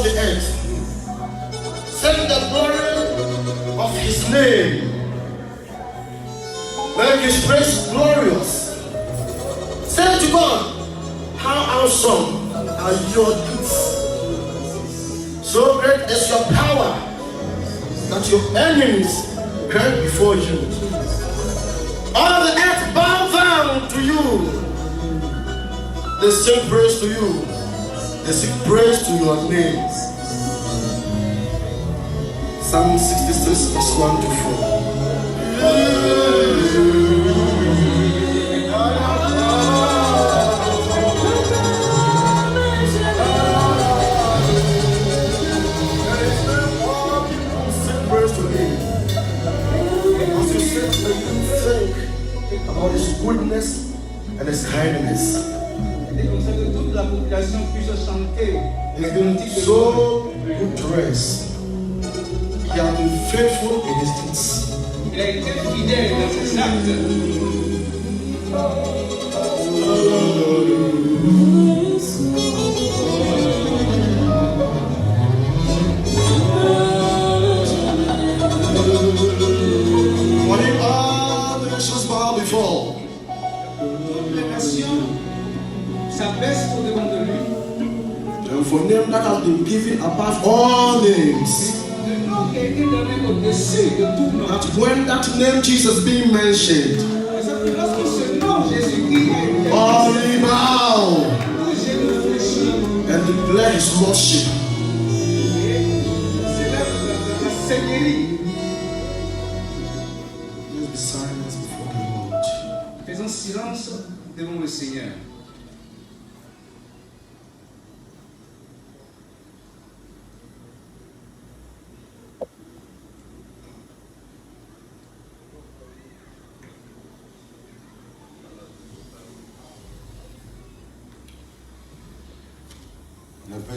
of the earth. Sing the glory of his name. Make his praise glorious. Say to God, how awesome are your deeds. So great is your power that your enemies cry before you. All the earth bow down to you. They sing praise to you. They sing praise to your name. Psalm 66 verse 1 to 4. About his goodness and his kindness. He's been so good to us. He has been faithful in his deeds. Il a été fidèle dans ses actes. For name that has been given above all names. That when that name Jesus being mentioned, all bow and declare his lordship. Let's be silent before the Lord. Faisons silence devant le Seigneur.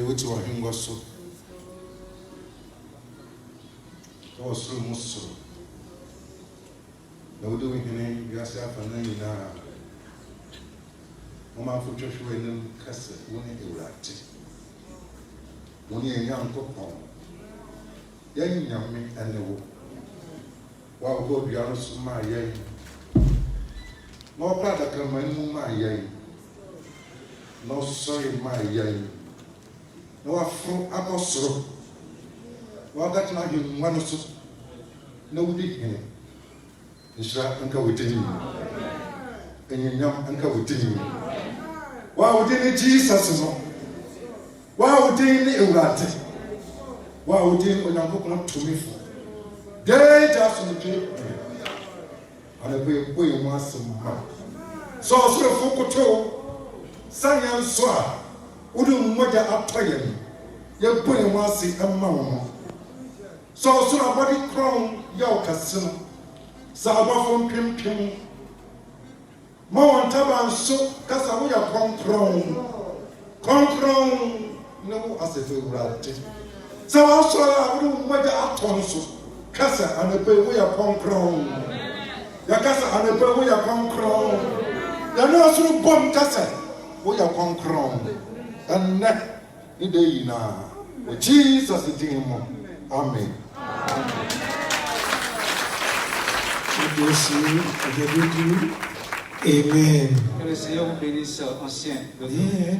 Wetu wa hingwa so to so muso na wudu wihene biase afana nyina mama fotwehwe nem kase woni ewurate woni enyankopon yan nyame anewo wa go biaro so ma yen no pra da kramanu ma yen no sorry ma yen no afro akosoro wa gatna him wano so na wudi hene nshira anka wutini enyam anka wutini wa wudi ni Jesus no wa wudi ni ewurate wa wudi ni onyankopon tumifo dey just no twe ana boy mu asem ha so fokoto sanya nso a udu mmoja atoye ye bone mu ase amma wo so body crown ya okasem sa abafo mpempem ma won taba nso kasa wo ya konkron no asefe urate sa wa so la udu mmoja atonso kasa anape wo ya konkron ya kasa anape wo ya konkron ya no so bom kasa wo ya konkron and in the ina Jesus is in him. Amen. Amen. Que le Seigneur vous bénisse, ancien. Yeah.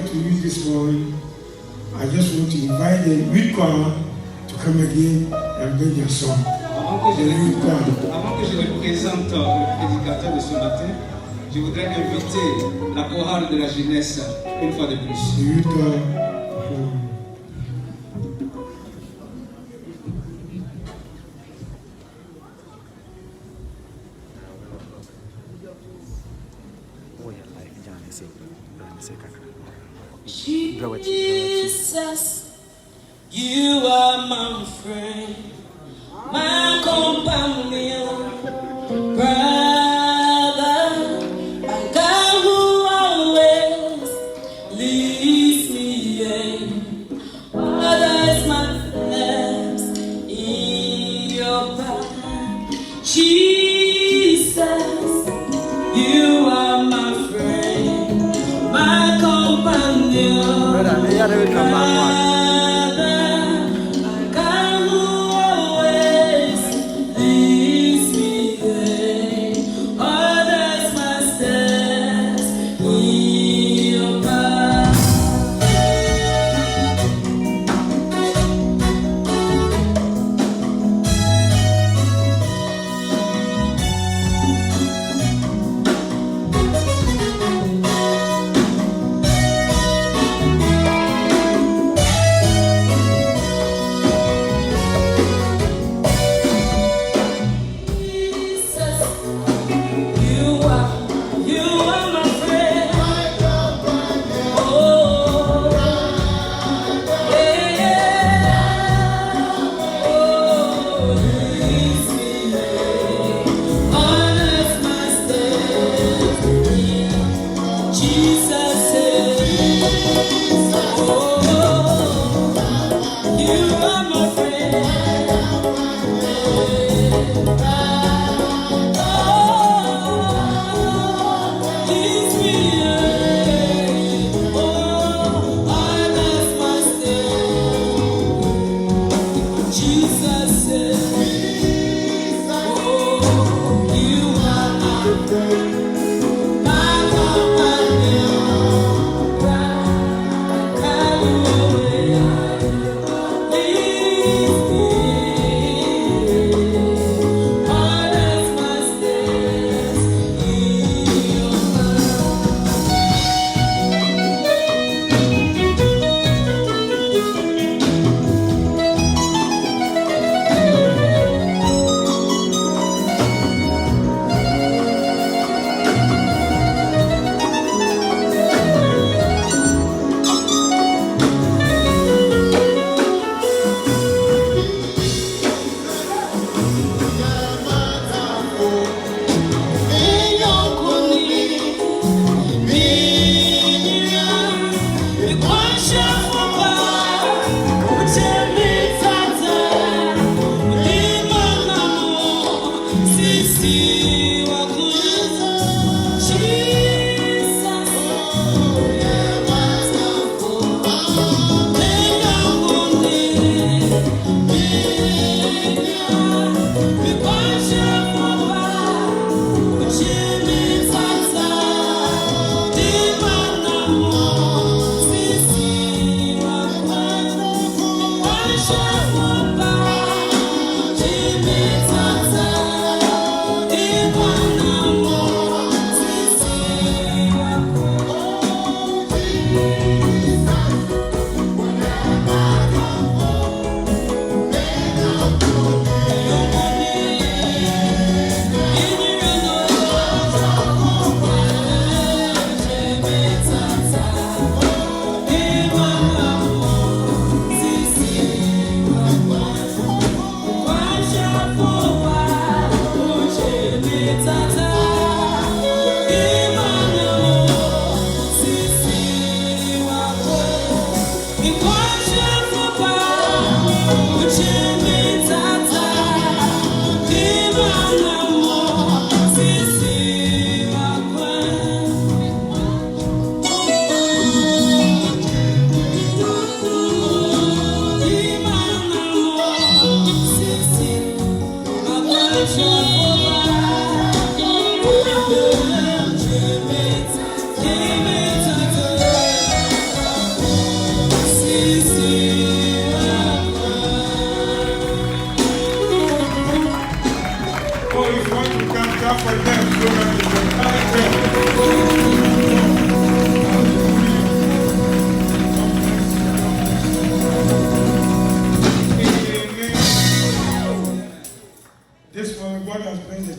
like to use this morning, I just want to invite the youth choir to come again and bring their song. Avant que je ne présente le prédicateur de ce matin, je voudrais inviter la chorale de la jeunesse une fois de plus. The youth choir. Jesus, you are my friend, my companion, brother, my God who always leads me in. Others my steps in your path. Jesus, you are my friend, my companion.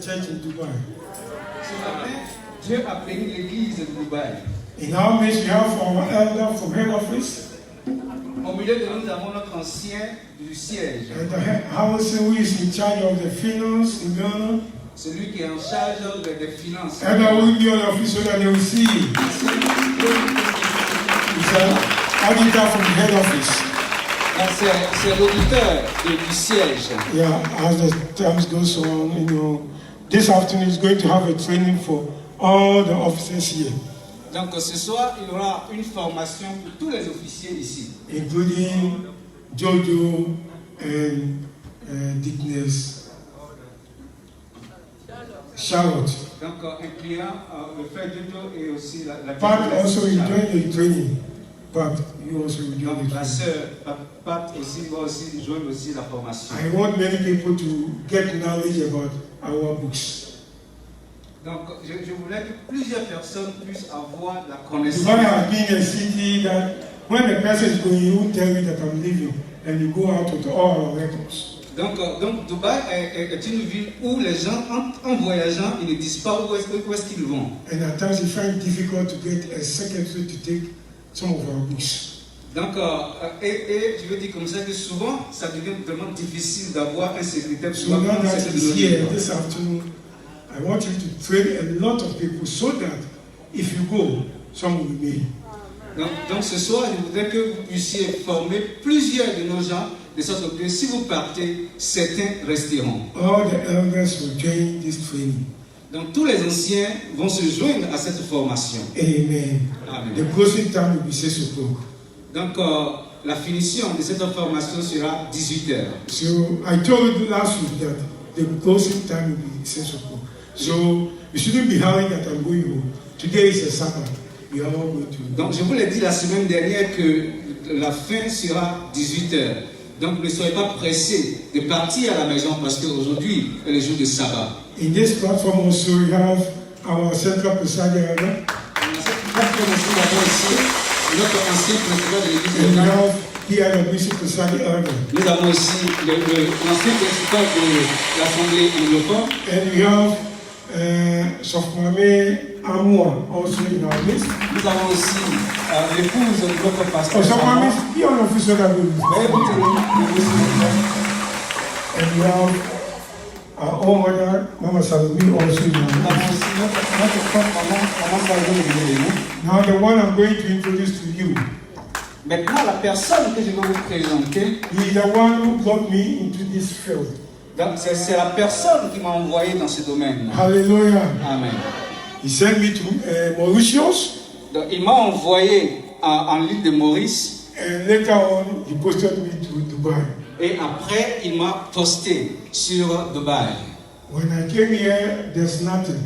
church in Dubai. Ce matin, Dieu a béni l'église de Dubaï. In our midst, we have our elder from head office. Au milieu de nous, nous avons notre ancien du siège. And Harrison, who is in charge of the finance in Ghana. Celui qui est en charge des finances. And I will be on office so that they will see. It's an auditor from head office. C'est l'auditeur du siège. Yeah, as the time goes on, you know, this afternoon is going to have a training for all the officers here. Donc ce soir, il y aura une formation pour tous les officiers ici. Including Jojo and Dickness Charlotte. Donc incluant le frère Jojo et aussi la Pat also enjoyed the training. Pat, you also enjoyed the la training. sœur Pat aussi va aussi joindre aussi la formation. I want many people to get knowledge about our books. Donc je voulais que plusieurs personnes puissent avoir la connaissance. Dubai has been a city that when the person is going, he will tell you that I'm leaving, and you go out with all our records. Donc Dubaï est une ville où les gens, en voyageant, ils ne disent pas où est-ce qu'ils vont. And at times you find it difficult to get a secretary to take some of our books. Donc, et je veux dire comme ça que souvent, ça devient vraiment difficile d'avoir un secrétaire. So now that is here this afternoon, I want you to train a lot of people so that if you go, some will remain. Donc ce soir, je voudrais que vous puissiez former plusieurs de nos gens, de sorte que si vous partez, certains resteront. All the elders will join this training. Donc tous les anciens vont se joindre à cette formation. Amen. Amen. The closing time will be 6 o'clock. Donc la finition de cette formation sera 18 heures. So I told you last week that the closing time will be 6 o'clock. So you shouldn't be hurrying that I'm going home. Today is a Sabbath. We are all going to. Donc je vous l'ai dit la semaine dernière que la fin sera 18 heures. Donc ne soyez pas pressés de partir à la maison parce qu'aujourd'hui est le jour de sabbat. In this platform also we have our central presiding elder. Dans cette plateforme aussi, nous avons ici notre ancien président de l'église And we locale. have PIWC presiding elder. Nous avons ici l'ancien principal de l'Assemblée anglophone. And we have Sofmame Amoua also in our midst. Nous avons aussi l'épouse de notre pasteur. Oh, Sofmame, be on officer that will be. And we have our own mother, Mama Salome, also in Nous our avons midst. aussi notre propre maman Salomé de nous. Now the one I'm going to introduce to you, Maintenant, la personne que je vais vous présenter, he is the one who got me into this field. donc c'est la personne qui m'a envoyé dans ce domaine. Hallelujah. Amen. He sent me to Mauritius, Donc, il m'a envoyé en l'île de Maurice and later on he posted me to Dubai. et après il m'a posté sur Dubaï. When I came here, there's nothing.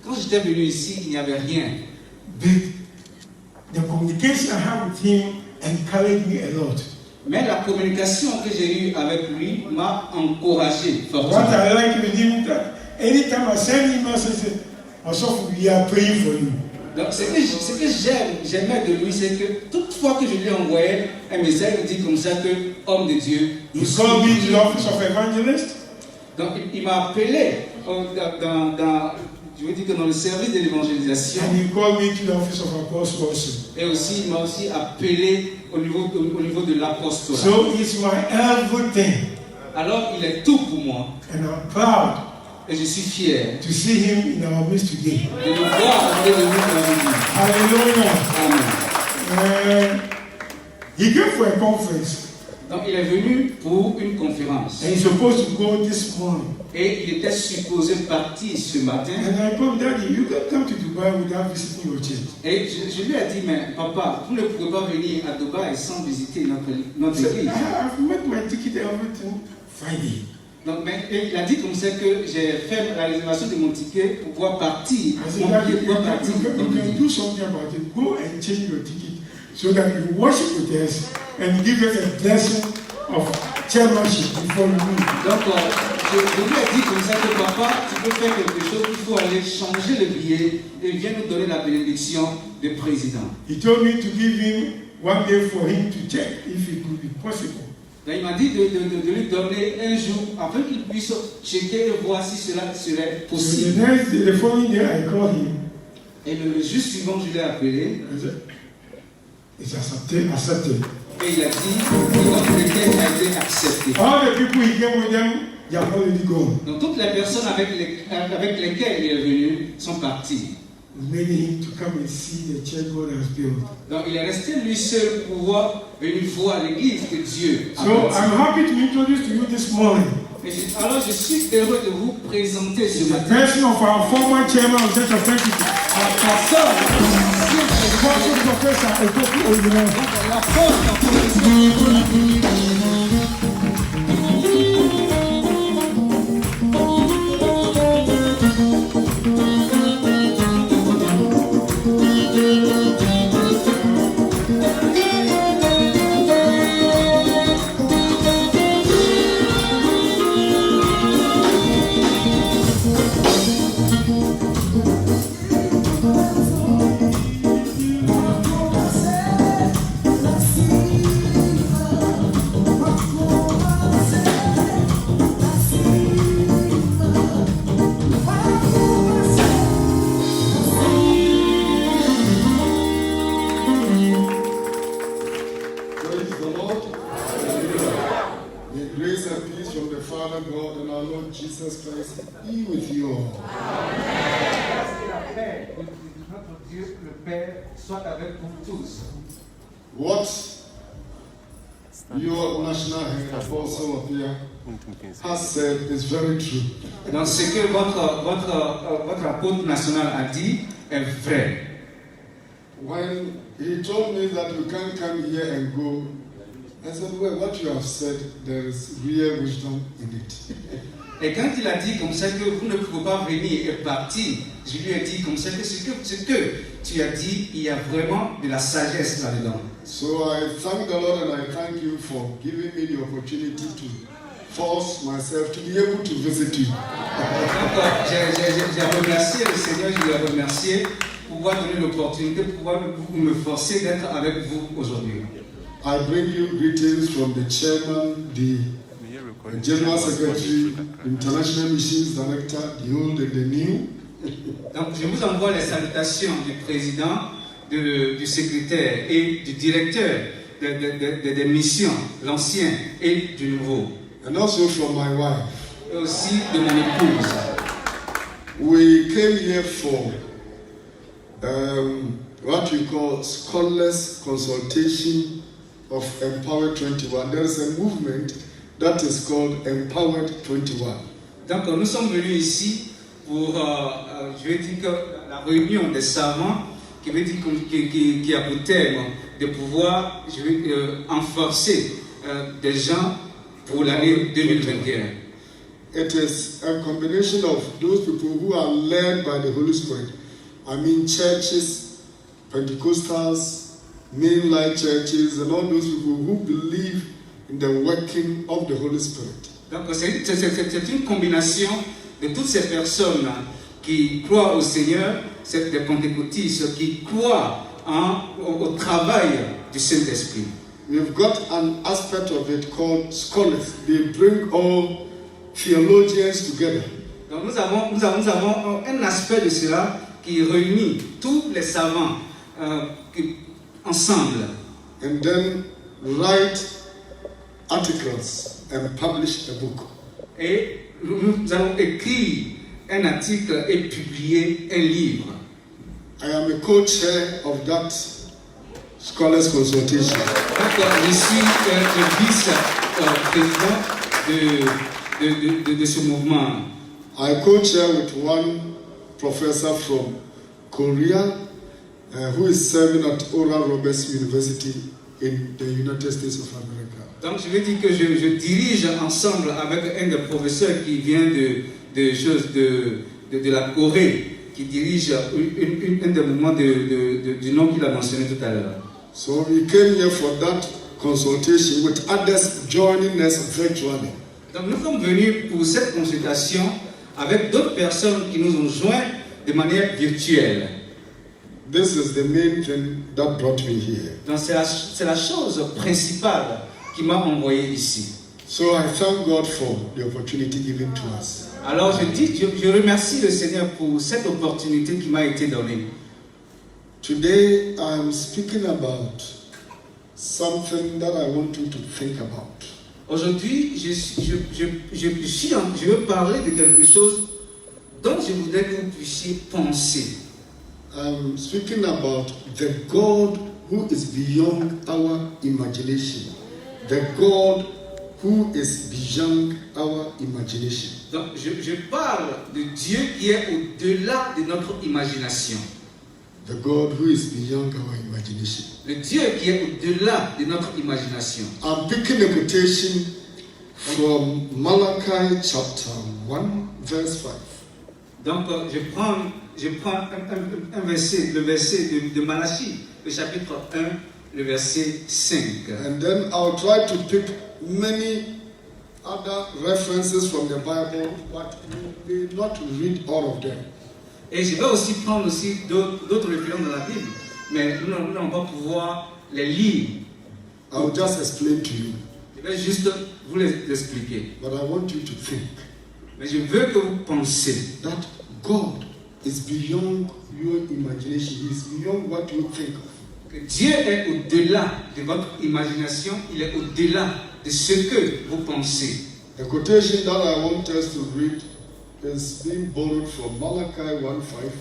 Quand j'étais venu ici, il n'y avait rien. But the communication I have with him encouraged me a lot. Mais la communication que j'ai eue avec lui m'a encouragé What fortement. I like with him that anytime I send him a message, also we are praying for you. Donc ce que j'aimais de lui, c'est que toutefois que je lui envoyais un message, il dit comme ça que homme de Dieu. He called me to the office of evangelist. Donc il m'a appelé je veux dire que dans le service de l'évangélisation. And he called me to the office of apostle also. Et aussi, il m'a aussi appelé au niveau de l'apostolat. So he's my everything. Alors, il est tout pour moi. And I'm proud Et je suis fier to see him in our midst today. de le voir auprès de nous dans Hallelujah. Amen. He came for a conference. Donc, il est venu pour une conférence. And he's supposed to go this morning. Et il était supposé partir ce matin. And I told him, Daddy, you can come to Dubai without visiting your church. Et je lui ai dit, mais papa, vous ne pouvez pas venir à Dubaï sans visiter notre So, église. I've made my ticket and everything Friday. Donc, et il a dit comme ça que j'ai fait la réservation de mon ticket pour pouvoir partir. I said, Daddy, you can do something about it. Go and change your ticket so that you worship with us and give us a blessing of chairmanship before you leave. Donc, je lui ai dit comme ça que papa, tu peux faire quelque chose, il faut aller changer le billet et viens nous donner la bénédiction de président. He told me to give him one day for him to check if it could be possible. Donc, il m'a dit de lui donner un jour afin qu'il puisse checker et voir si cela serait So possible. the following day I called him. Et le jour suivant, je l'ai appelé It's accepted. et il a dit que notre requête a été acceptée. All the people he came with them, they have already gone. Donc toutes les personnes avec lesquelles il est venu sont parties. We made him to come and see the church God has built. Donc il est resté lui seul pour pouvoir venir voir l'église que Dieu a So bâtie. I'm happy to introduce to you this morning Alors je suis heureux de vous présenter ce the matin person of our former chairman of Church of Pentecost, la personne Apostle Professor Opoku Oyinlon. la force en Praise the Lord. May grace and peace from the Father God and our Lord Jesus Christ be with you all. la paix de notre Dieu, le Père, soit avec vous tous. What your national head apostle up here has said is very true. Donc ce que votre apôtre national a dit est vrai. When he told me that we can't come here and go, I said, well, what you have said, there is real wisdom in it. Et quand il a dit comme ça que vous ne pouvez pas venir et partir, je lui ai dit comme ça que ce que tu as dit, il y a vraiment de la sagesse là-dedans. So I thank the Lord and I thank you for giving me the opportunity to force myself to be able to visit you. Donc j'ai remercié le Seigneur, je lui ai remercié pour pouvoir donner l'opportunité, pour pouvoir me forcer d'être avec vous aujourd'hui. I bring you greetings from the chairman, the general secretary, international missions director, the old and the new. Donc je vous envoie les salutations du président, du secrétaire et du directeur des missions, l'ancien et du nouveau. And also from my wife. Et aussi de mon épouse. We came here for what we call scholars consultation of Empowered 21. There is a movement that is called Empowered 21. Donc nous sommes venus ici pour, je vais dire que la réunion des savants qui veut dire qui a pour terme de pouvoir renforcer des gens pour l'année 2021. It is a combination of those people who are led by the Holy Spirit. I mean churches, Pentecostals, mainline churches, and all those people who believe in the working of the Holy Spirit. Donc c'est une combination de toutes ces personnes qui croient au Seigneur, c'est des pentecôtistes qui croient au travail du Saint-Esprit. We've got an aspect of it called scholars. They bring all theologians together. Donc nous avons un aspect de cela qui réunit tous les savants ensemble. And then write articles and publish a book. Et nous allons écrire un article et publier un livre. I am a co-chair of that scholars consultation. Donc je suis le vice-président de ce mouvement. I co-chair with one professor from Korea who is serving at Oral Roberts University in the United States of America. Donc je veux dire que je dirige ensemble avec un des professeurs qui vient de la Corée, qui dirige un des mouvements du nom qu'il a mentionné tout à l'heure. So we came here for that consultation with others joining us virtually. Donc nous sommes venus pour cette consultation avec d'autres personnes qui nous ont joints de manière virtuelle. This is the main thing that brought me here. Donc c'est la chose principale qui m'a envoyé ici. So I thank God for the opportunity given to us. Alors je remercie le Seigneur pour cette opportunité qui m'a été donnée. Today I'm speaking about something that I want you to think about. Aujourd'hui, je veux parler de quelque chose dont je voudrais que vous puissiez penser. I'm speaking about the God who is beyond our imagination. The God who is beyond our imagination. Donc, je parle de Dieu qui est au-delà de notre imagination. The God who is beyond our imagination. Le Dieu qui est au-delà de notre imagination. I'm picking a quotation from Malachi chapter 1 verse 5. Donc, je prends un verset, le verset de Malachie, le chapitre 1, le verset 5. And then I'll try to pick many other references from the Bible, but we may not read all of them. Et je vais aussi prendre aussi d'autres références dans la Bible, mais nous n'allons pas pouvoir les lire. I'll just explain to you, Je vais juste vous les expliquer. but I want you to think Mais je veux que vous pensiez that God is beyond your imagination. He is beyond what you think of. que Dieu est au-delà de votre imagination, il est au-delà de ce que vous pensez. The quotation that I want us to read is being borrowed from Malachi 1:5.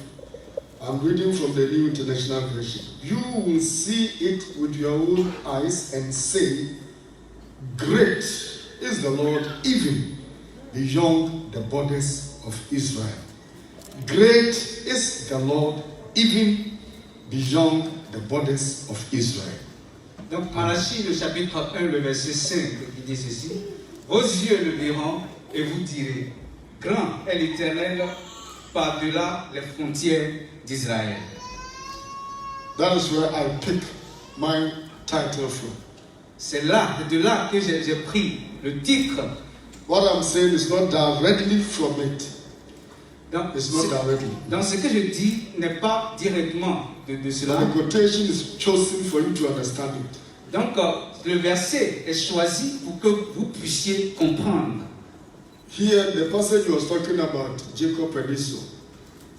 I'm reading from the New International Version. You will see it with your own eyes and say, great is the Lord, even beyond the borders of Israel. Great is the Lord, even beyond the borders of Israel. Donc Malachie, le chapitre 1, le verset 5, qui dit ceci. Vos yeux le verront et vous direz, grand est l'Éternel par-delà les frontières d'Israël. That is where I pick my title from. C'est là, de là que j'ai pris le titre. What I'm saying is not directly from it. Donc, It's not directly. donc ce que je dis n'est pas directement de cela. The quotation is chosen for you to understand it. Donc le verset est choisi pour que vous puissiez comprendre. Here, the passage was talking about Jacob and Esau.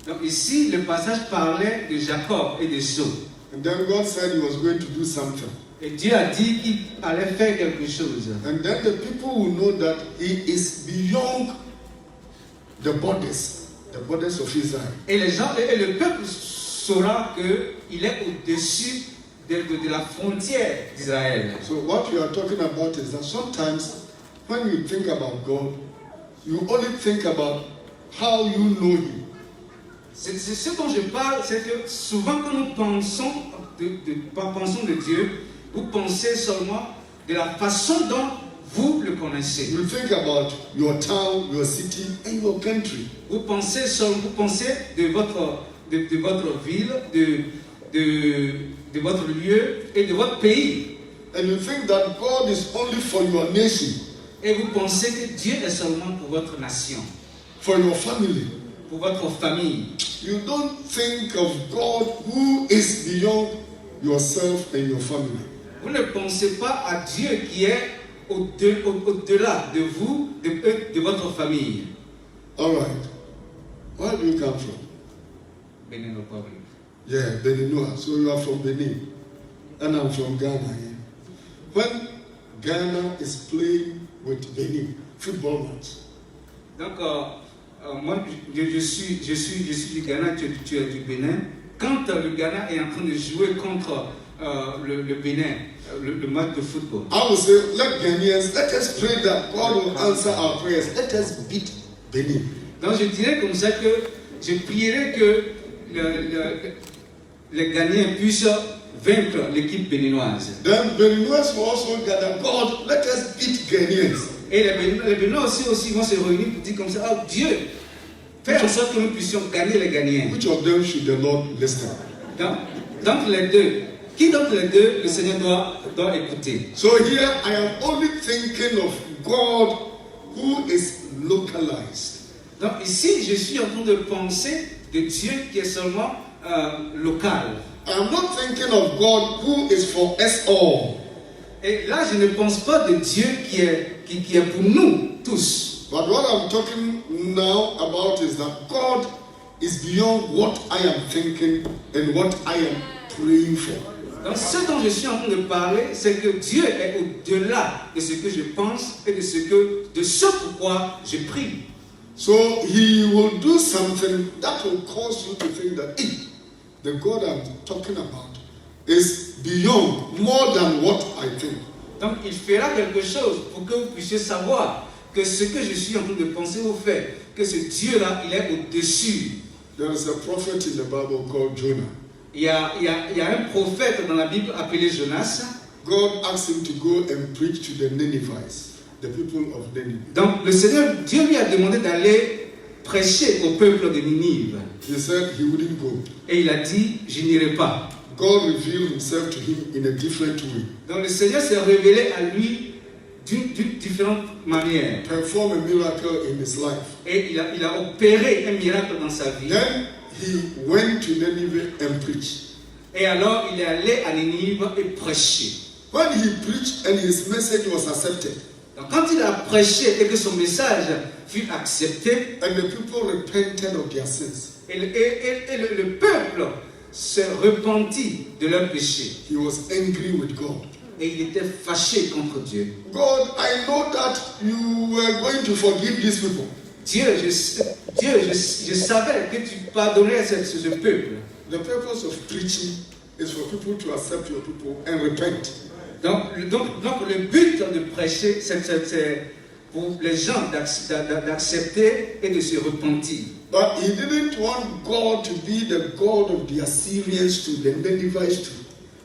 Donc ici, le passage parlait de Jacob et d'Esau. And then God said he was going to do something. Et Dieu a dit qu'il allait faire quelque chose. And then the people will know that he is beyond the borders of Israel. Et les gens et le peuple saura qu'il est au-dessus de la frontière d'Israël. So what we are talking about is that sometimes when you think about God, you only think about how you know him. C'est ce dont je parle, c'est que souvent quand nous pensons de Dieu, vous pensez seulement de la façon dont vous le connaissez. You think about your town, your city, and your country. Vous pensez de votre ville, de votre lieu et de votre pays. And you think that God is only for your nation, Et vous pensez que Dieu est seulement pour votre nation, for your family. pour votre famille. You don't think of God who is beyond yourself and your family. Vous ne pensez pas à Dieu qui est au-delà de vous, de votre famille. All right. Where do you come from? Benin Republic. Yeah, Beninoa. So you are from Benin. And I'm from Ghana. Yeah. When Ghana is playing with Benin, football match, Donc, moi, je suis du Ghana, tu es du Bénin. Quand le Ghana est en train de jouer contre le Bénin, le match de football, I will say, let us pray that God will answer our prayers. Let us beat Benin. donc je dirais comme ça que je prierais que les Ghanéens puissent vaincre l'équipe béninoise. Then Beninois will also gather, God, let us beat Ghanaians. Et les Béninois aussi vont se réunir pour dire comme ça, oh Dieu, fais en sorte que nous puissions gagner les Ghanéens. Which of them should the Lord listen? Donc les deux, qui d'entre les deux le Seigneur doit écouter? So here I am only thinking of God who is localized. Donc ici, je suis en train de penser de Dieu qui est seulement local. I am not thinking of God who is for us all. Et là, je ne pense pas de Dieu qui est pour nous tous. But what I'm talking now about is that God is beyond what I am thinking and what I am praying for. Donc ce dont je suis en train de parler, c'est que Dieu est au-delà de ce que je pense et de ce pourquoi je prie. So he will do something that will cause you to think that the God I'm talking about is beyond, more than what I think. Donc il fera quelque chose pour que vous puissiez savoir que ce que je suis en train de penser au fait, que ce Dieu-là, il est au-dessus. There is a prophet in the Bible called Jonah. Il y a un prophète dans la Bible appelé Jonas. God asked him to go and preach to the Ninevites, the people of Nineveh. Donc le Seigneur, Dieu lui a demandé d'aller prêcher au peuple de Ninive. He said he wouldn't go. Et il a dit, je n'irai pas. God revealed himself to him in a different way. Donc le Seigneur s'est révélé à lui d'une différente manière. Perform a miracle in his life. Et il a opéré un miracle dans sa vie. Then he went to Nineveh and preached. Et alors il est allé à Ninive et prêché. When he preached and his message was accepted, Donc quand il a prêché et que son message fut accepté, and the people repented of their sins, et le peuple se repentit de leurs péchés. he was angry with God. Et il était fâché contre Dieu. God, I know that you were going to forgive these people. Dieu, je savais que tu pardonnais ce peuple. The purpose of preaching is for people to accept your people and repent. Donc le but de prêcher, c'est pour les gens d'accepter et de se repentir. But he didn't want God to be the God of the Assyrians to the Ninevites too.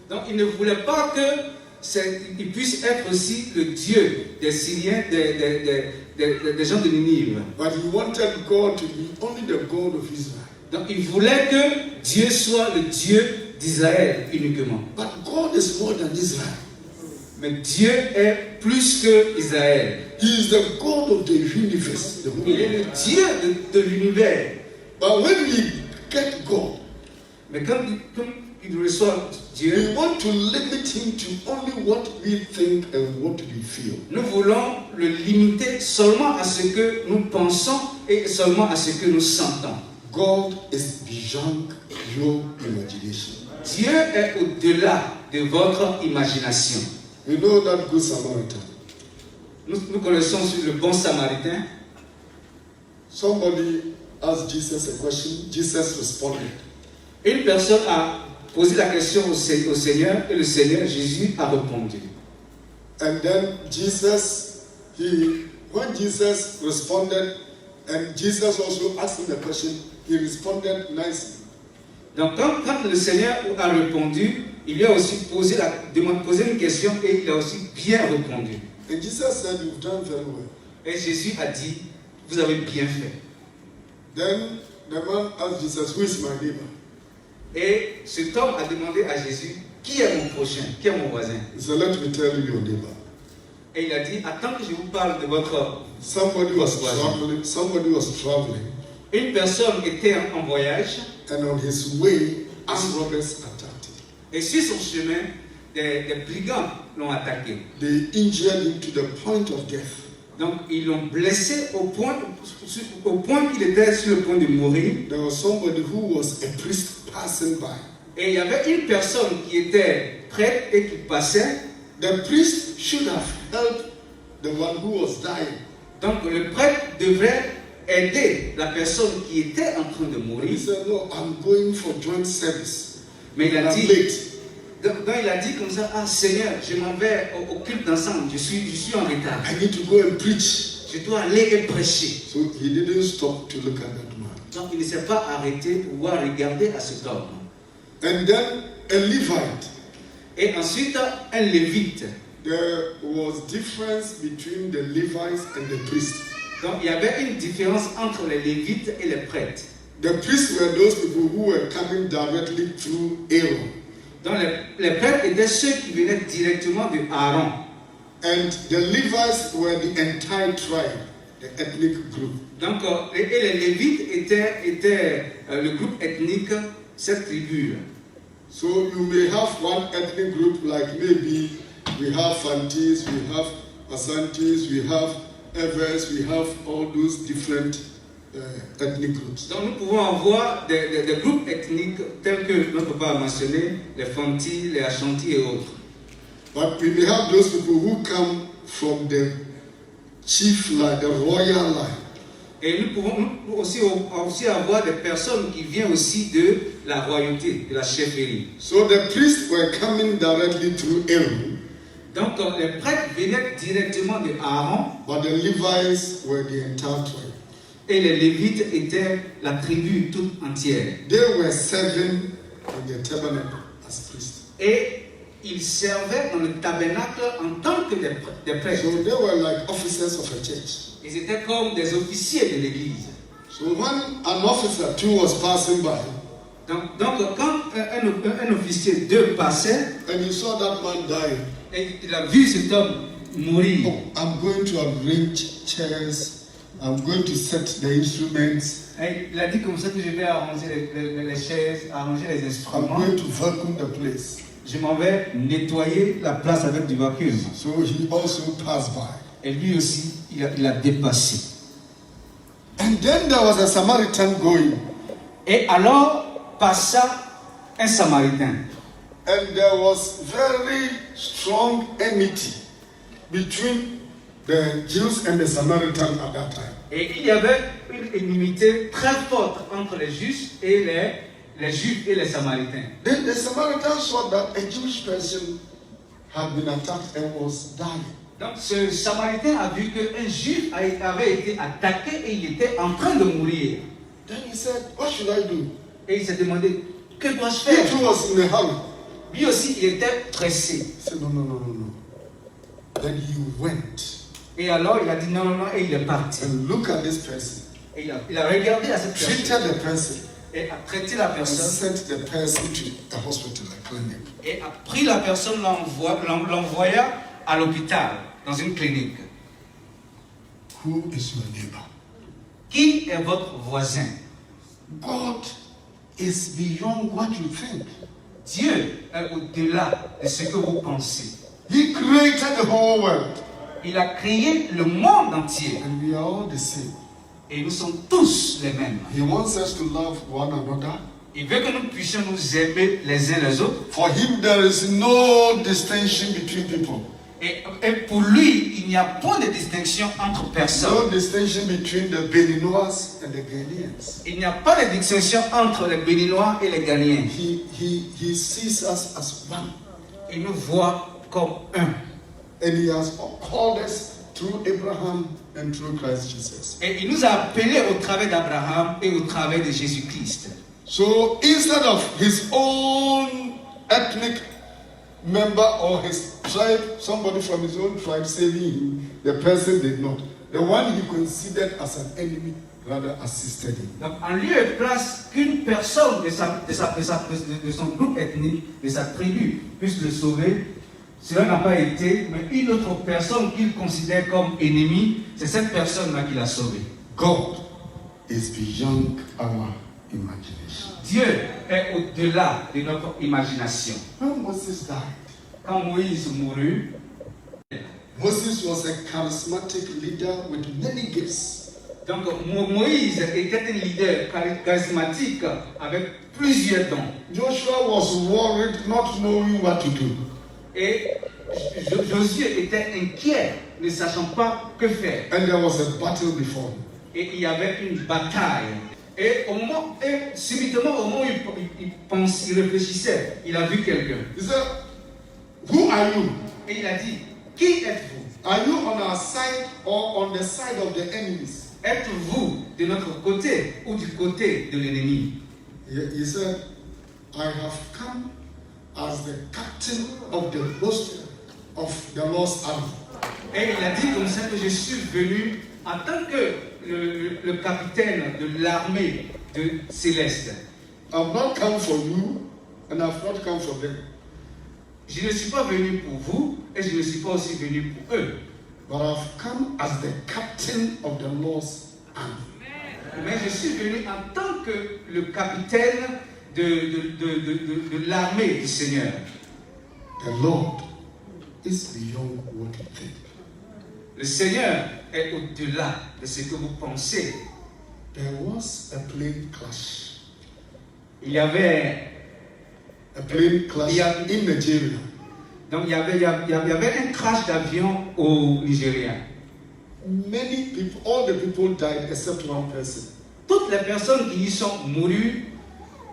Donc il ne voulait pas qu'il puisse être aussi le Dieu des Syriens, des gens de Ninive. But he wanted God to be only the God of Israel. Donc il voulait que Dieu soit le Dieu d'Israël uniquement. But God is more than Israel. Mais Dieu est plus que Israël. He is the God of the universe. The whole Il est le Dieu de l'univers. But when we get God, Mais quand il reçoit Dieu, we want to limit him to only what we think and what we feel. nous voulons le limiter seulement à ce que nous pensons et seulement à ce que nous sentons. God is beyond your imagination. Dieu est au-delà de votre imagination. You know that good Samaritan. Nous connaissons le bon Samaritain. Somebody asked Jesus a question. Jesus responded. Une personne a posé la question au Seigneur et le Seigneur Jésus a répondu. And then when Jesus responded, and Jesus also asked him the question, he responded nicely. Donc quand le Seigneur a répondu, il lui a aussi posé une question et il a aussi bien répondu. And Jesus said, "You've done very well." Et Jésus a dit, vous avez bien fait. Then the man asked Jesus, "Who is my neighbor?" Et cet homme a demandé à Jésus, qui est mon prochain, qui est mon voisin? He said, "Let me tell you your neighbor." Et il a dit, attends que je vous parle de votre... Somebody was traveling, Une personne était en voyage and on his way, armed robbers attacked him. et sur son chemin, des brigands l'ont attaqué. They injured him to the point of death. Donc ils l'ont blessé au point qu'il était sur le point de mourir. There was somebody who was a priest passing by. Et il y avait une personne qui était prête et qui passait. The priest should have helped the one who was dying. Donc le prêtre devrait aider la personne qui était en train de He mourir. said, "No, I'm going for joint service. Mais il a I'm dit, late." donc il a dit comme ça, ah Seigneur, je m'en vais au culte d'ensemble, je suis en retard. I need to go and preach. Je dois aller et prêcher. So he didn't stop to look at that man. Donc il ne s'est pas arrêté pour pouvoir regarder à cet homme. And then a Levite. Et ensuite, un lévite. There was difference between the Levites and the priests. Donc il y avait une différence entre les lévites et les prêtres. The priests were those people who were coming directly through Aaron. Donc les prêtres étaient ceux qui venaient directement de Aaron. And the Levites were the entire tribe, the ethnic group. Donc et les lévites étaient le groupe ethnique, cette tribu. So you may have one ethnic group like maybe We have Fantis, we have Asantis, we have Evers, we have all those different ethnic groups. Donc nous pouvons avoir des groupes ethniques tels que notre papa a mentionné, les Fanti, les Ashanti et autres. But we may have those people who come from the chief line, the royal line. Et nous pouvons aussi avoir des personnes qui viennent aussi de la royauté, de la chefferie. So the priests were coming directly through Aaron. Donc les prêtres venaient directement de Aaron. But the Levites were the entire tribe. Et les Lévites étaient la tribu toute entière. They were serving in the tabernacle as priests. Et ils servaient dans le tabernacle en tant que des prêtres. So they were like officers of a church. Ils étaient comme des officiers de l'église. So when an officer too was passing by, Donc quand un officier d'eux passait, and he saw that man dying, et il a vu cet homme mourir. oh, I'm going to arrange chairs. I'm going to set the instruments. Et il a dit comme ça que je vais arranger les chaises, arranger les I'm instruments. going to vacuum the place. Je m'en vais nettoyer la place avec du vacuum. So he also passed by. Et lui aussi, il a dépassé. And then there was a Samaritan going. Et alors passa un Samaritain. And there was very strong enmity between the Jews and the Samaritans at that time. Et il y avait une inimité très forte entre les Juifs et les Juifs et les Samaritains. Then the Samaritans saw that a Jewish person had been attacked and was dying. Donc ce Samaritain a vu qu'un Juif avait été attaqué et il était en train de mourir. Then he said, what should I do? Et il s'est demandé, que dois-je He faire? too was in a hurry. Lui aussi, il était pressé. He said, no. Then he went. Et alors il a dit non, et il est parti. And look at this person. Et il a regardé à cette personne Treated the person. et a traité la And personne sent the person to a hospital, a clinic. et a pris la personne, l'envoya à l'hôpital, dans une clinique. Who is your neighbor? Qui est votre voisin? God is beyond what you think. Dieu est au-delà de ce que vous pensez. He created the whole world. Il a créé le monde entier. And we are all the same. Et nous sommes tous les mêmes. He wants us to love one another. Il veut que nous puissions nous aimer les uns les autres. For him, there is no distinction between people. Et pour lui, il n'y a point de distinction entre personnes. No distinction between the Beninois and the Ghanaians. Il n'y a pas de distinction entre les Béninois et les Ghanéens. He sees us as one. Il nous voit comme un. And he has called us through Abraham and through Christ Jesus. Et il nous a appelés au travers d'Abraham et au travers de Jésus-Christ. So instead of his own ethnic member or his tribe, somebody from his own tribe saving him, the person did not. The one he considered as an enemy rather assisted him. Donc, en lieu et place qu'une personne de son groupe ethnique, de sa tribu, puisse le sauver, cela n'a pas été, mais une autre personne qu'il considère comme ennemi, c'est cette personne-là qui l'a sauvé. God is beyond our imagination. Dieu est au-delà de notre imagination. When Moses died, Quand Moïse mourut, Moses was a charismatic leader with many gifts. donc Moïse était un leader charismatique avec plusieurs dons. Joshua was worried, not knowing what to do. Et Josué était inquiet, ne sachant pas que faire. And there was a battle before him. Et il y avait une bataille. Et subitement, au moment où il réfléchissait, il a vu quelqu'un. He said, who are you? Et il a dit, qui êtes-vous? Are you on our side or on the side of the enemies? Êtes-vous de notre côté ou du côté de l'ennemi? He said, I have come as the captain of the host of the Lord's army. Et il a dit comme ça que je suis venu en tant que le capitaine de l'armée de Céleste. I've not come for you and I've not come for them. Je ne suis pas venu pour vous et je ne suis pas aussi venu pour eux. But I've come as the captain of the Lord's army. Mais je suis venu en tant que le capitaine de l'armée du Seigneur. The Lord is beyond what you think. Le Seigneur est au-delà de ce que vous pensez. There was a plane crash. Il y avait A plane crash Yeah. in Nigeria. Donc il y avait un crash d'avion au Nigeria. Many people, all the people died except one person. Toutes les personnes qui y sont morues,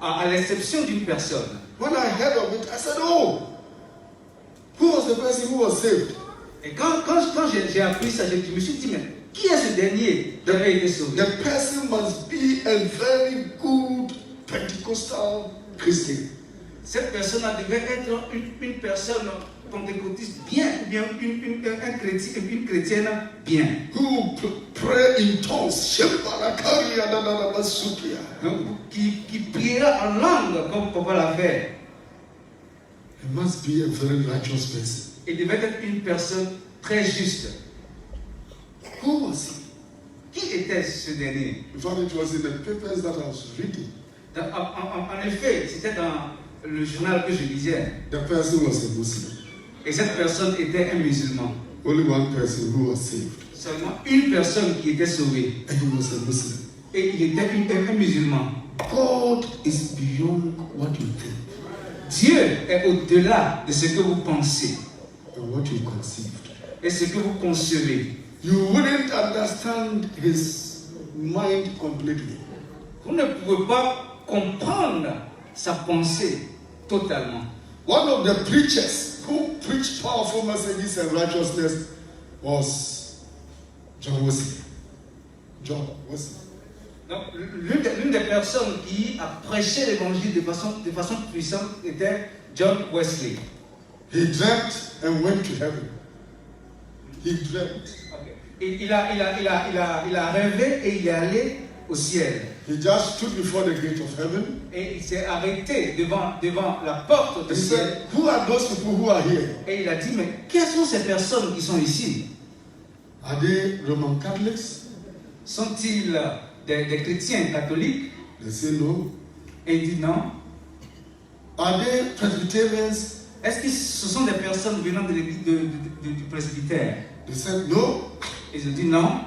à l'exception d'une personne. When I heard of it, I said, oh, who was the person who was saved? Et quand j'ai appris ça, je me suis dit, mais qui est ce dernier qui avait été sauvé? The person must be a very good Pentecostal Christian. Cette personne devait être une personne pentecôtiste bien, ou bien une chrétienne bien. Who pray in tongues. Donc, qui priera en langue comme papa l'a fait. He must be a very righteous person. Il devait être une personne très juste. Who was he? Qui était ce dernier? In fact, it was in the papers that I was reading. En effet, c'était dans le journal que je lisais. The person was a Muslim. Et cette personne était un musulman. Only one person who was saved. Seulement une personne qui était sauvée. And he was a Muslim. Et il était un musulman. God is beyond what you think Dieu est au-delà de ce que vous pensez and what you conceived. et ce que vous concevez. You wouldn't understand his mind completely. Vous ne pouvez pas comprendre sa pensée totalement. One of the preachers who preached powerful messages and righteousness was John Wesley. John Wesley. Donc, l'une des personnes qui a prêché l'évangile de façon puissante était John Wesley. He dreamt and went to heaven. He dreamt. Okay. Et il a rêvé et il est allé au ciel. He just stood before the gate of heaven. Et il s'est arrêté devant la porte du He ciel. said, who are those people who are here? Et il a dit, mais quelles sont ces personnes qui sont ici? Are they Roman Catholics? Sont-ils des chrétiens catholiques? They say no. Et il dit non. Are they Presbyterians? Est-ce que ce sont des personnes venant de l'église du presbytère? They said no. Ils ont dit non.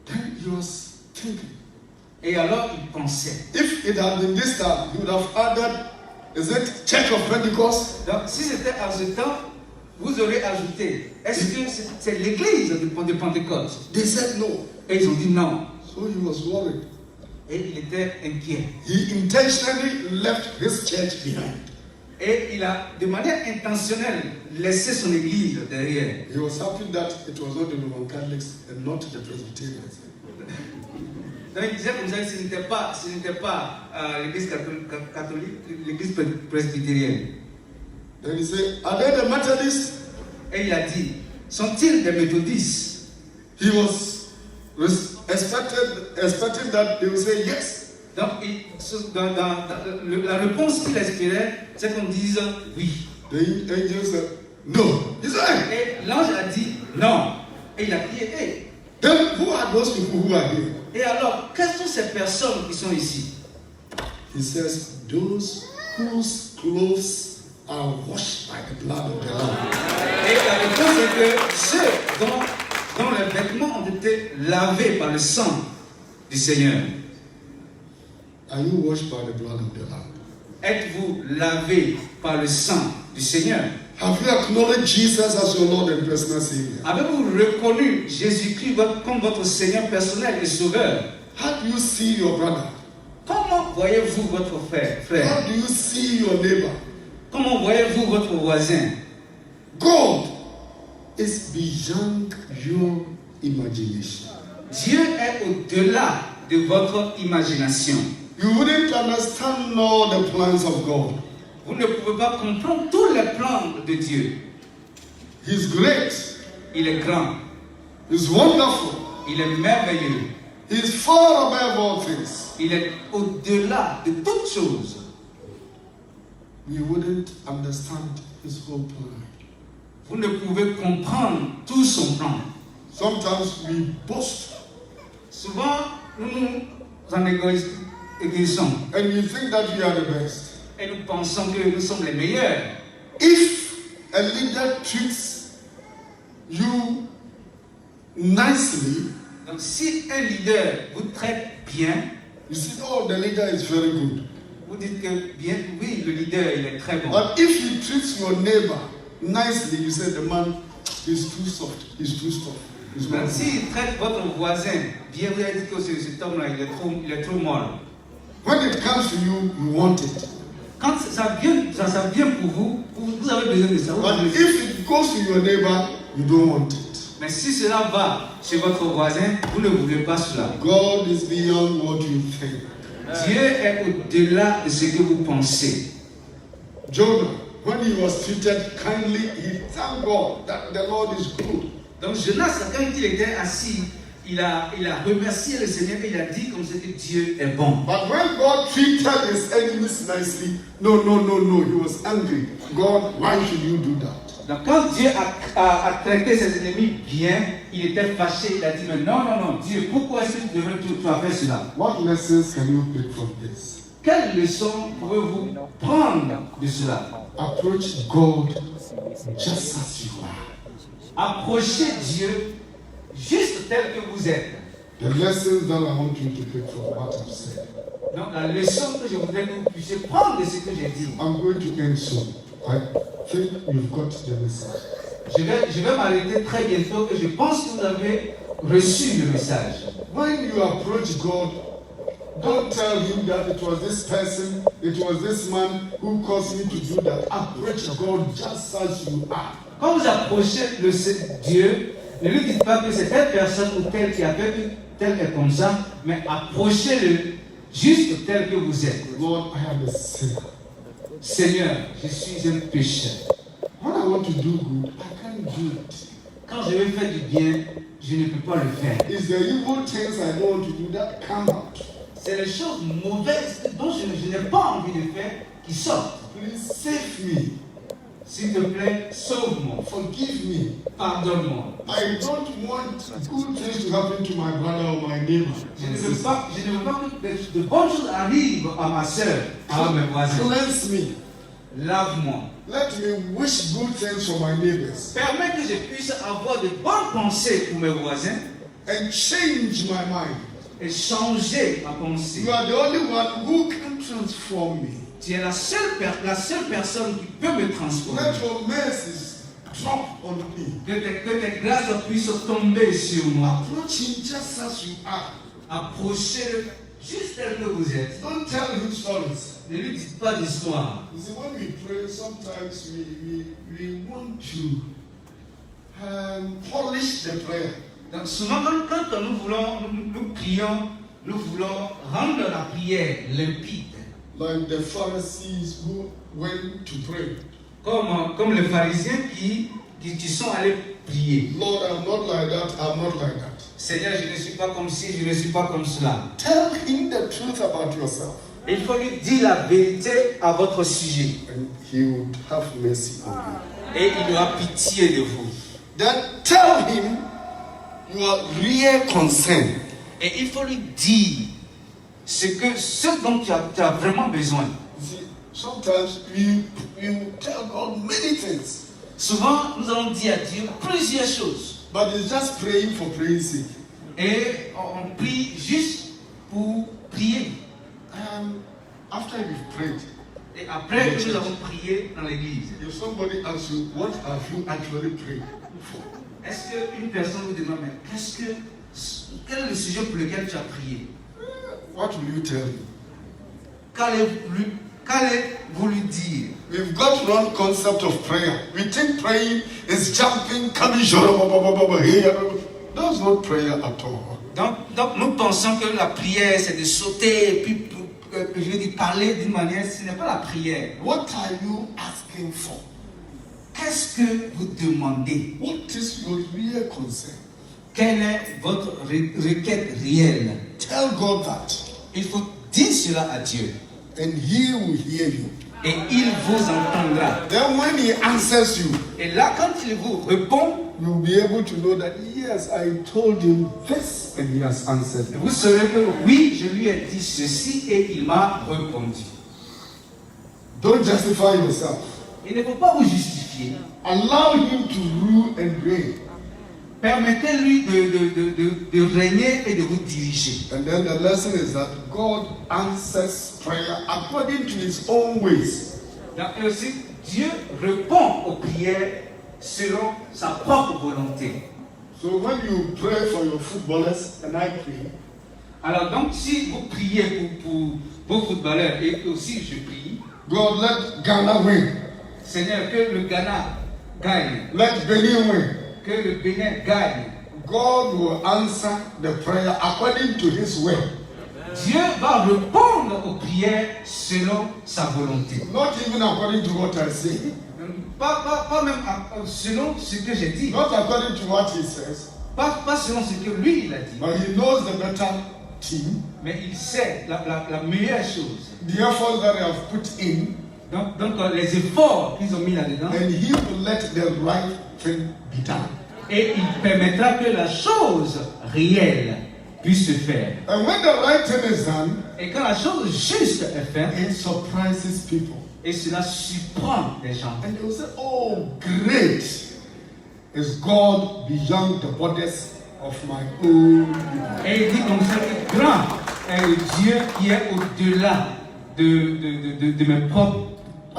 Then he was thinking. Et alors il pensait. If it had been this time, he would have added, is it Church of Pentecost? Donc si c'était en ce temps, vous aurez ajouté, est-ce que c'est l'église de Pentecôte? They said no. Et ils ont dit non. So he was worried. Et il était inquiet. He intentionally left his church behind. Et il a, de manière intentionnelle, laissé son église derrière. He was happy that it was not the Roman Catholics and not the Presbyterians. Donc il disait comme ça, ce n'était pas l'église catholique, l'église presbytérienne. Then he said, are they the Methodists? Et il a dit, sont-ils des méthodistes? He was expecting that they would say yes. Donc la réponse qu'il espérait, c'est qu'on dise oui. The angel said, no. He said, Et l'ange a dit non. Et il a crié, hey. then who are those people who are here? Et alors, quelles sont ces personnes qui sont ici? He says, those whose clothes are washed by the blood of the Lamb. Et la réponse est que ceux dont les vêtements ont été lavés par le sang du Seigneur. Are you washed by the blood of the Lamb? Êtes-vous lavés par le sang du Seigneur? Have you acknowledged Jesus as your Lord and personal Savior? Avez-vous reconnu Jésus-Christ comme votre Seigneur personnel et Sauveur? How do you see your brother? Comment voyez-vous votre frère? How do you see your neighbor? Comment voyez-vous votre voisin? God is beyond your imagination. Dieu est au-delà de votre imagination. You wouldn't understand all the plans of God. Vous ne pouvez pas comprendre tous les plans de Dieu. He's great. Il est grand. He's wonderful. Il est merveilleux. He's far above all things. Il est au-delà de toutes choses. We wouldn't understand his whole plan. Vous ne pouvez comprendre tout son plan. Sometimes we boast Souvent, nous nous enorgueillissons and we think that we are the best. et nous pensons que nous sommes les meilleurs. If a leader treats you nicely, Donc si un leader vous traite bien, you see, oh, the leader is very good. vous dites que bien, oui, le leader il est très bon. But if he treats your neighbor nicely, you say the man is too soft, he's too soft. He's Donc not s'il traite votre voisin bien, vous allez dire que cet homme-là il est trop molle. When it comes to you, you want it. Quand ça vient pour vous, vous avez besoin de ça. But if it goes to your neighbor, you don't want it. Mais si cela va chez votre voisin, vous ne voulez pas cela. God is beyond what you think. Dieu est au-delà de ce que vous pensez. Jonah, when he was treated kindly, he thanked God that the Lord is good. Donc Jonas, quand il était assis, il a remercié le Seigneur et il a dit comme ça que Dieu est bon. But when God treated his enemies nicely, no, he was angry. God, why should you do that? Donc quand Dieu a traité ses ennemis bien, il était fâché, il a dit mais non, Dieu, pourquoi est-ce que tu as fait cela? What lessons can you pick from this? Quelle leçon pouvez-vous prendre de cela? Approach God just as you are. Approchez Dieu juste tel que vous êtes. The lessons that I want you to pick from what I've said. Donc la leçon que je voudrais que vous puissiez prendre de ce que j'ai dit. I'm going to end soon. I think you've got the message. Je vais m'arrêter très bientôt et je pense que vous avez reçu le message. When you approach God, don't tell him that it was this person, it was this man who caused me to do that. Approach God just as you are. Quand vous approchez Dieu, ne lui dites pas que c'est telle personne ou telle qui a fait tel est comme ça, mais approchez-le juste tel que vous êtes. Lord, I am a sinner. Seigneur, je suis un pécheur. When I want to do good, I can't do it. Quand je veux faire du bien, je ne peux pas le faire. It's the evil things I don't want to do that come out. C'est les choses mauvaises dont je n'ai pas envie de faire qui sortent. Please save me. S'il te plaît, sauve-moi. Forgive me. Pardonne-moi. I don't want good things to happen to my brother or my neighbor. Je ne veux pas que de bonnes choses arrivent à ma soeur, à mes voisins. Cleanse me. Lave-moi. Let me wish good things for my neighbors. Permets que je puisse avoir de bonnes pensées pour mes voisins And change my mind. et changer ma pensée. You are the only one who can transform me. Tu es la seule personne qui peut me transformer. Let your mercies drop on me. Que tes grâces puissent tomber sur moi. Approach him just as you are. Approchez-le juste tel que vous êtes. Don't tell him stories. Ne lui dites pas d'histoire. You see, when we pray, sometimes we want to polish the prayer. Donc souvent quand nous prions, nous voulons rendre la prière limpide. Like the Pharisees who went to pray. Comme les pharisiens qui sont allés prier. Lord, I'm not like that, I'm not like that. Seigneur, je ne suis pas comme ci, je ne suis pas comme cela. Tell him the truth about yourself. Il faut lui dire la vérité à votre sujet. And he would have mercy on you. Et il aura pitié de vous. Then tell him your real concern. Et il faut lui dire ce dont tu as vraiment besoin. See, sometimes we tell God many things. Souvent, nous allons dire à Dieu plusieurs choses. But it's just praying for praying's sake. Et on prie juste pour prier. After you've prayed, Et après que nous avons prié dans l'église, if somebody asks you, what have you actually prayed for? est-ce qu'une personne vous demande, mais quel est le sujet pour lequel tu as prié? What will you tell him? Qu'allez-vous lui dire? We've got wrong concept of prayer. We think praying is jumping, coming, that's not prayer at all. Donc nous pensons que la prière c'est de sauter et puis je veux dire parler d'une manière, ce n'est pas la prière. What are you asking for? Qu'est-ce que vous demandez? What is your real concern? Quelle est votre requête réelle? Tell God that. Il faut dire cela à Dieu. And he will hear you. Et il vous entendra. Then when he answers you, Et là, quand il vous répond, you'll be able to know that, yes, I told him this and he has answered. vous saurez que oui, je lui ai dit ceci et il m'a répondu. Don't justify yourself. Il ne faut pas vous justifier. sanctifier. Allow him to rule and reign. Permettez-lui de régner et de vous diriger. And then the lesson is that God answers prayer according to his own ways. Et aussi, Dieu répond aux prières selon sa propre volonté. So when you pray for your footballers, and I pray, Alors donc, si vous priez pour vos footballeurs et aussi je prie, God, let Ghana win. Seigneur, que le Ghana gagne, Let Benin win. que le Bénin gagne. God will answer the prayer according to his way. Dieu va répondre aux prières selon sa volonté. Not even according to what I say. Pas même selon ce que j'ai dit. Not according to what he says. Pas selon ce que lui il a dit. But he knows the better team. Mais il sait la meilleure chose. The efforts that they have put in. Donc les efforts qu'ils ont mis là-dedans. And he will let the right thing be done. Et il permettra que la chose réelle puisse se faire. And when the right thing is done, Et quand la chose juste est faite, it surprises people. et cela surprend les gens. And they will say, oh, great is God beyond the borders of my own people. Et il dit comme ça que grand est Dieu qui est au-delà de mes propres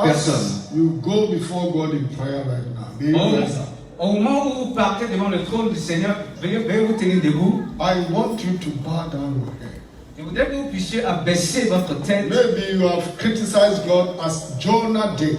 personnes. As you go before God in prayer right now, may you rise up. Au moment où vous partez devant le trône du Seigneur, veuillez vous tenir debout. I want you to bow down your head. Je voudrais que vous puissiez abaisser votre tête. Maybe you have criticized God as Jonah did.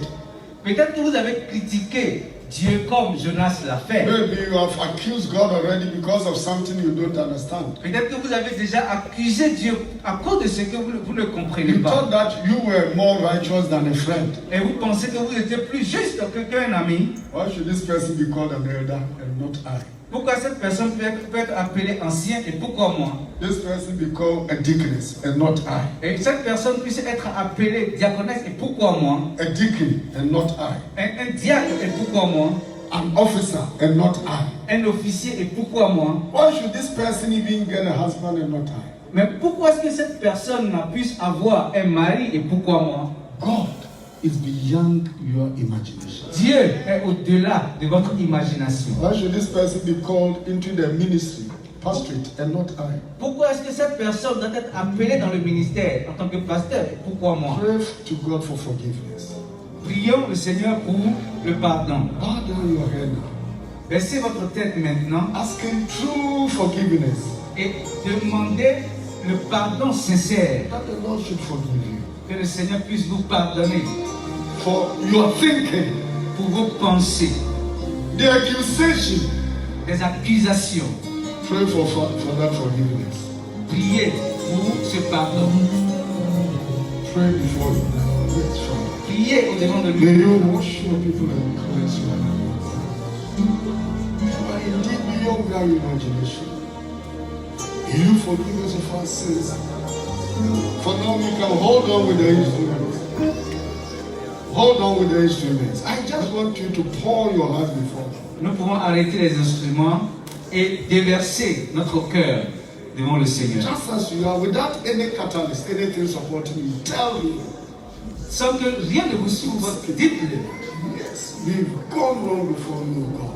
Peut-être que vous avez critiqué Dieu comme Jonas l'a fait. Maybe you have accused God already because of something you don't understand. Peut-être que vous avez déjà accusé Dieu à cause de ce que vous ne comprenez You pas. thought that you were more righteous than a friend. Et vous pensez que vous étiez plus juste qu'un ami. Why should this person be called an elder and not I? Pourquoi cette personne peut être appelée ancien et pourquoi moi? This person be called a deaconess and not I. Et cette personne puisse être appelée diaconesse et pourquoi moi? A deacon and not I. Un diacre et pourquoi moi? An officer and not I. Un officier et pourquoi moi? Why should this person even get a husband and not I? Mais pourquoi est-ce que cette personne puisse avoir un mari et pourquoi moi? God is beyond your imagination. Dieu est au-delà de votre imagination. Why should this person be called into the ministry, pastorate, and not I? Pourquoi est-ce que cette personne doit être appelée dans le ministère en tant que pasteur et pourquoi moi? Pray to God for forgiveness. Prions le Seigneur pour le pardon. Bow down your head now. Baissez votre tête maintenant Asking true forgiveness. et demandez le pardon sincère. That the Lord should forgive you. Que le Seigneur puisse vous pardonner For your thinking, pour vos pensées, the accusation. des accusations. Pray for that forgiveness. Priez pour ce pardon. Pray before you. Yes, Father. Priez au-devant de May lui. you wash your people and cleanse your hands. You are indeed beyond our imagination. You forgive us of our sins. For now we can hold on with the instruments. Hold on with the instruments. I just want you to pour your heart before God. Nous pouvons arrêter les instruments et déverser notre cœur devant le Seigneur. Just as you are, without any catalyst, anything supporting you, tell him, Sans que rien ne vous souffre, dites-le. yes, we've gone wrong before you, God.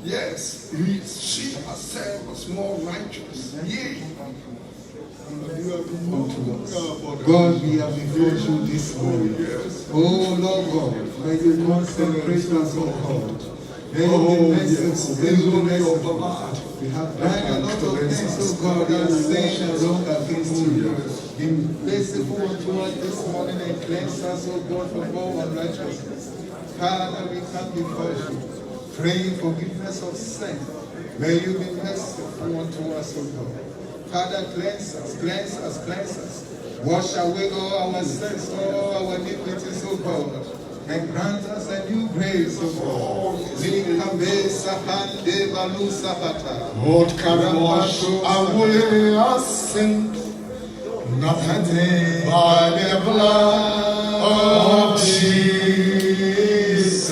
Yes, we see ourselves as more righteous. Yea. God, we are before you this morning. Oh Lord God, may you consecrate us, oh God. May you bless may you bless us. We have done a lot of things, oh God, that are saying wrong against you. Be merciful unto us this morning and cleanse us, oh God, from all unrighteousness. Father, we come before you, praying forgiveness of sin. May you be merciful unto us, oh God. Father, cleanse us, cleanse us, cleanse us. Wash away all our sins, all our iniquities, O God. And grant us a new grace, O God. What can wash away our sin? Nothing but the blood of Jesus.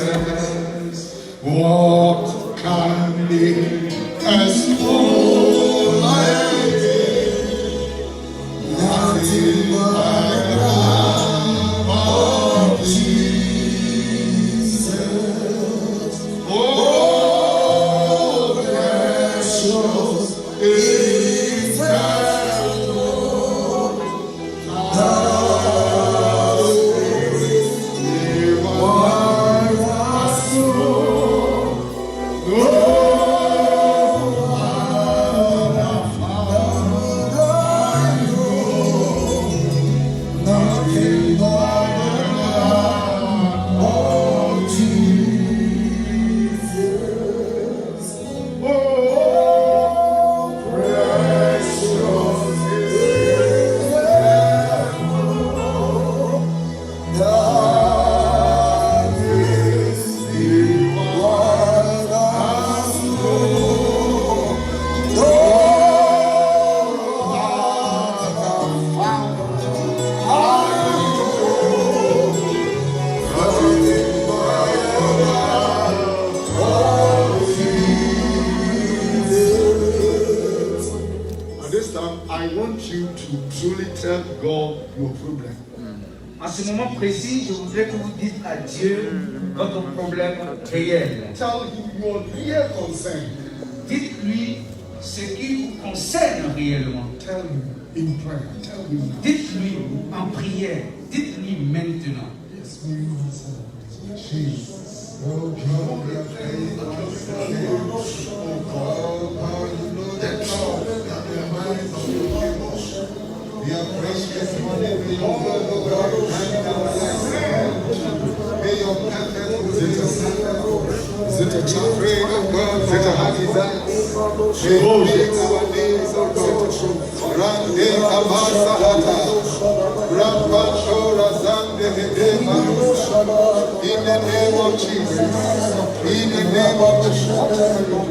What can be as full? Nothing but the blood of Jesus. truly tell God your problem. En ce moment précis, je voudrais que vous dites à Dieu votre problème réel. Tell him your real concern. Dites-lui ce qui vous concerne réellement. Tell him in prayer. Tell him. Dites-lui en prière. Dites-lui maintenant. Yes, Jesus. Oh God, we are praying. Oh God, you know the thoughts and the minds of your people. We are praying this morning. May your word, oh God, find our lives. May your perfect will be Is it a child? pray, oh God, Is it a heart desire? may you meet our needs, oh God. Rande Kabasa Hata. Rampachora Zande Hedema. In the name of Jesus. In the name of Jesus.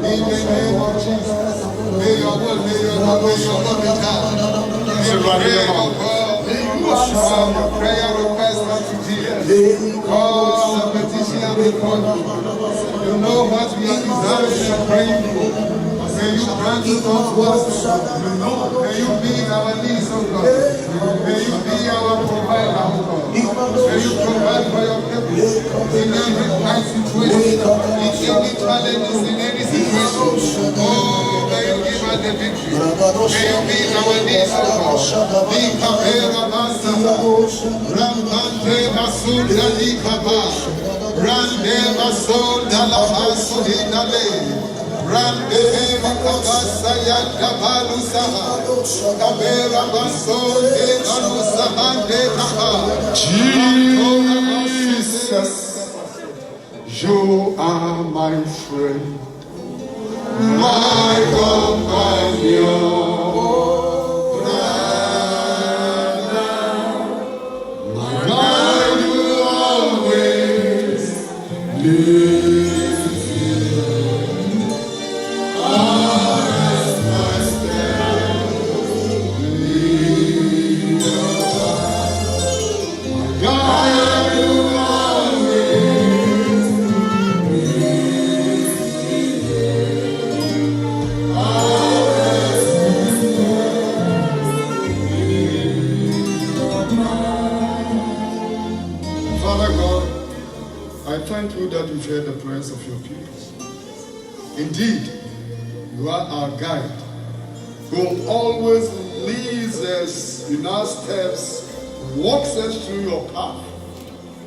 In the name of Jesus. May your will, may your will, may your will be done. We pray, oh God. Our prayer request unto thee. Call the petition before you. You know what we are desiring and praying for. May you grant it unto us. May you be our needs, oh God. May you be our provider, oh God. May you provide for your people in every kind situation, in any challenges, in any situation. Oh, may you give us the victory. May you be our needs, oh God. Be Kabera Masala, Rampante Masunda Likaba, Rande Masunda Lahasu Hindale. Rande Makabasa Yakabalu Saha, Kabera Basonde Kalusahande Taha. Jesus, you are my friend, My companion, God will always live. Father God, I thank you that you've heard the prayers of your people. Indeed, you are our guide, who always leads us in our steps, walks us through your path,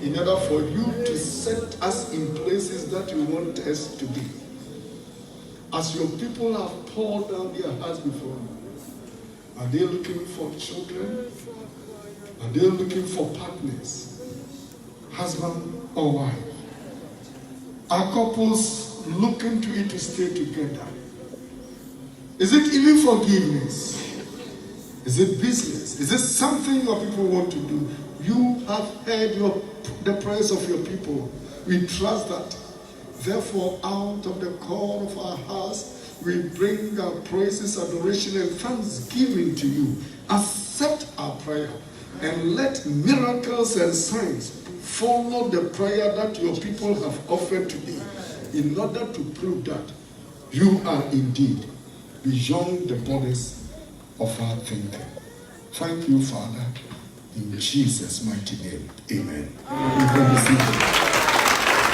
in order for you to set us in places that you want us to be. As your people have poured down their hearts before you, are they looking for children? Are they looking for partners? Husband or wife? Are couples looking to it to stay together? Is it even forgiveness? Is it business? Is it something your people want to do? You have heard the prayers of your people. We trust that. Therefore, out of the core of our hearts, we bring our praises, adoration, and thanksgiving to you. Accept our prayer and let miracles and signs follow the prayer that your people have offered today, in order to prove that you are indeed beyond the borders of our thinking. Thank you, Father, in Jesus' mighty name. Amen. You can be seated.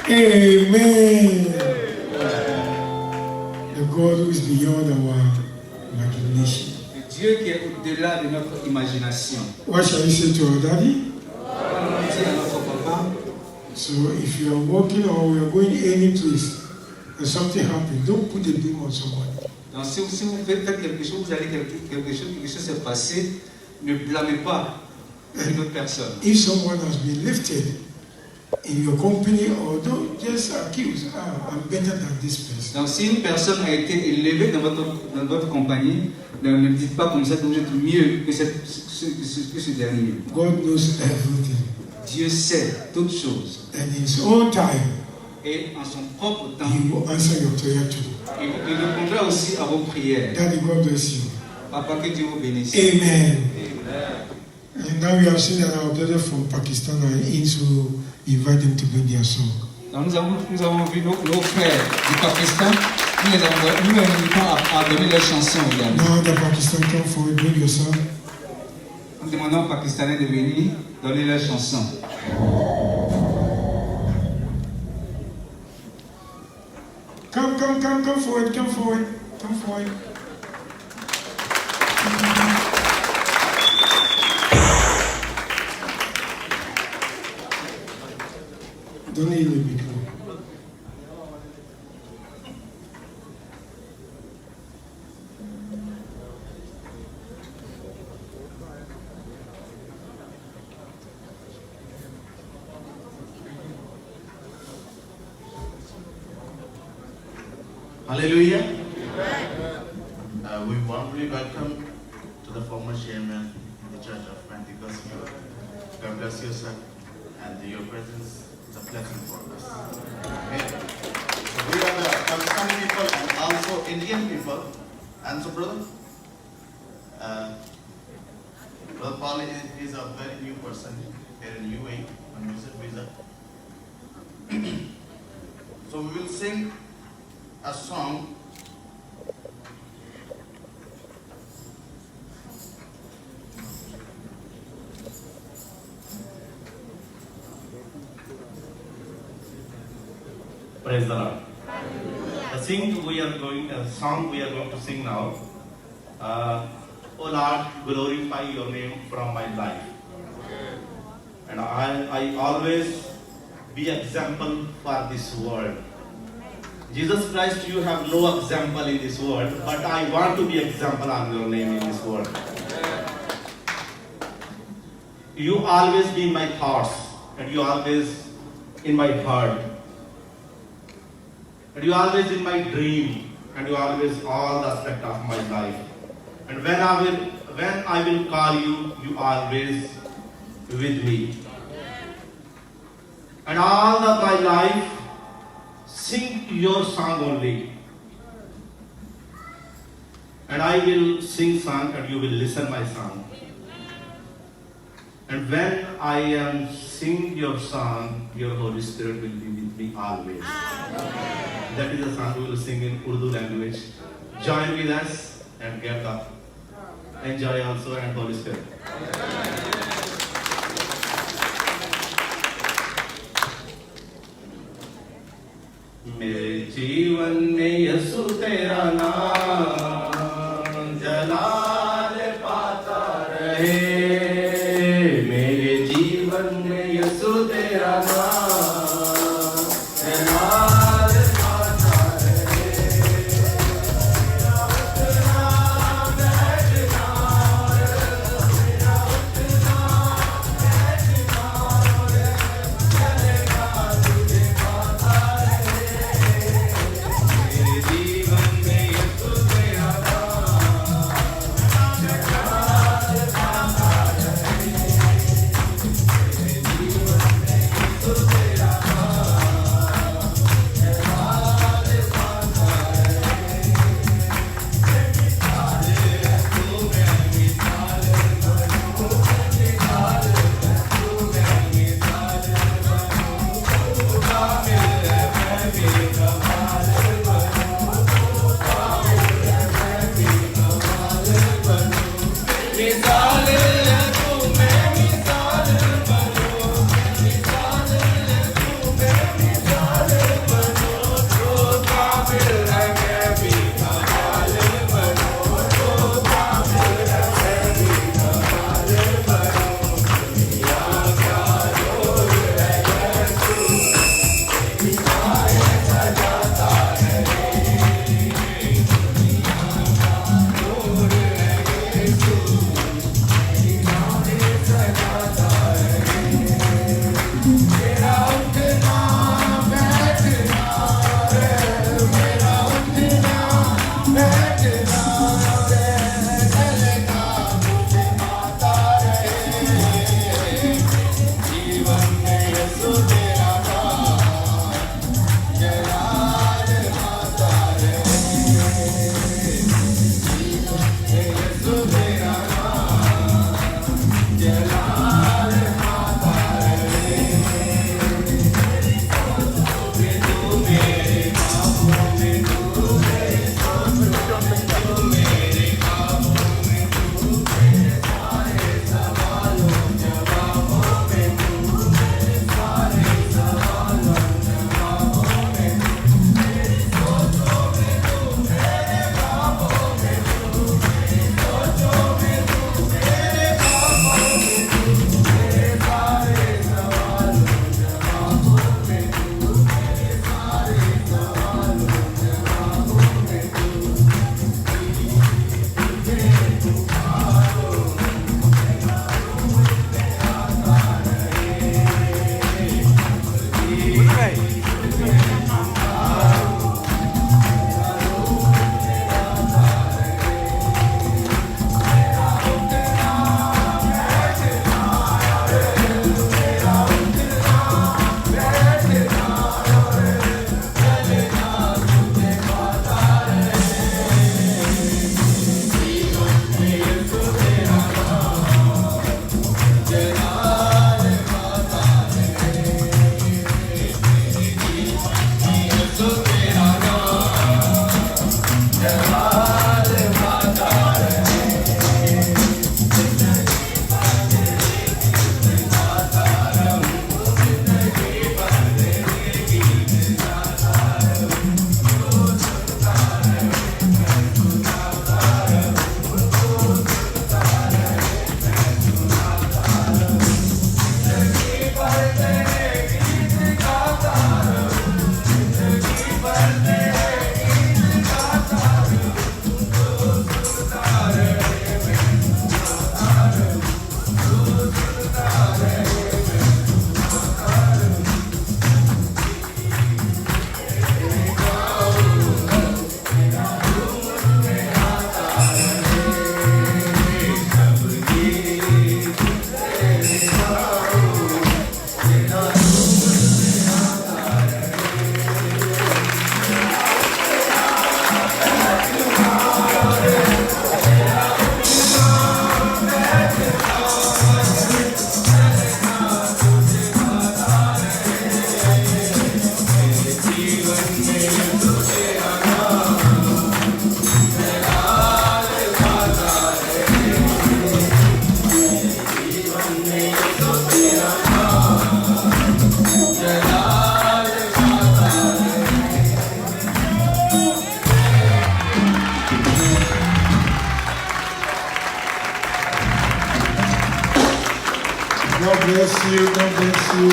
Amen. The God who is beyond our imagination. Dieu qui est au-delà de notre imagination. What shall we say to our daddy? On dit à notre papa, So if you are walking or we are going any place and something happens, don't put the blame on someone. donc si vous faites quelque chose, vous allez quelque chose s'est passé, ne blâmez pas une autre personne. If someone has been lifted in your company, or don't just accuse, I'm better than this person. Donc si une personne a été élevée dans votre compagnie, ne dites pas comme ça que vous êtes mieux que ce dernier. God knows everything. Dieu sait toutes choses. And in his own time, Et en son propre temps, he will answer your prayer too. il répondra aussi à vos prières. Daddy, God bless you. Papa, que Dieu vous bénisse. Amen. And now we have seen that our brother from Pakistan are in, so invite them to bring their song. Donc nous avons vu nos frères du Pakistan nous les invitons à donner leurs chansons également. Now the Pakistan come forward, bring your song. Nous demandons aux Pakistanais de venir donner leurs chansons. Come forward, come forward, come forward. Donnez le micro. Hallelujah. We warmly welcome to the former chairman in the Church of Pentecost. God bless you, sir, and your presence is a blessing for us. Amen. So we are the Pakistani people and also Indian people. And so, brother Paul is a very new person here in UAE on visit visa. So we will sing a song. Praise the Lord. The song we are going to sing now. O Lord, glorify your name from my life. And I always be example for this world. Jesus Christ, you have no example in this world, but I want to be example on your name in this world. You always be in my thoughts, and you always in my heart, and you always in my dream, and you always all the aspect of my life. And when I will call you, you always with me. And all of my life, sing your song only. And I will sing song and you will listen my song. And when I am sing your song, your Holy Spirit will be with me always. Amen. That is the song we will sing in Urdu language. Join with us and get up. Enjoy also and Holy Spirit. मेरे जीवन में यसु तेरा नाम जलाल पाता रहे मेरे जीवन में यसु तेरा नाम जलाल पाता रहे मेरा उतना बैठना मेरा उतना बैठना चलेगा तुझे पाता रहे जीवन में Yesu God bless you. God bless you.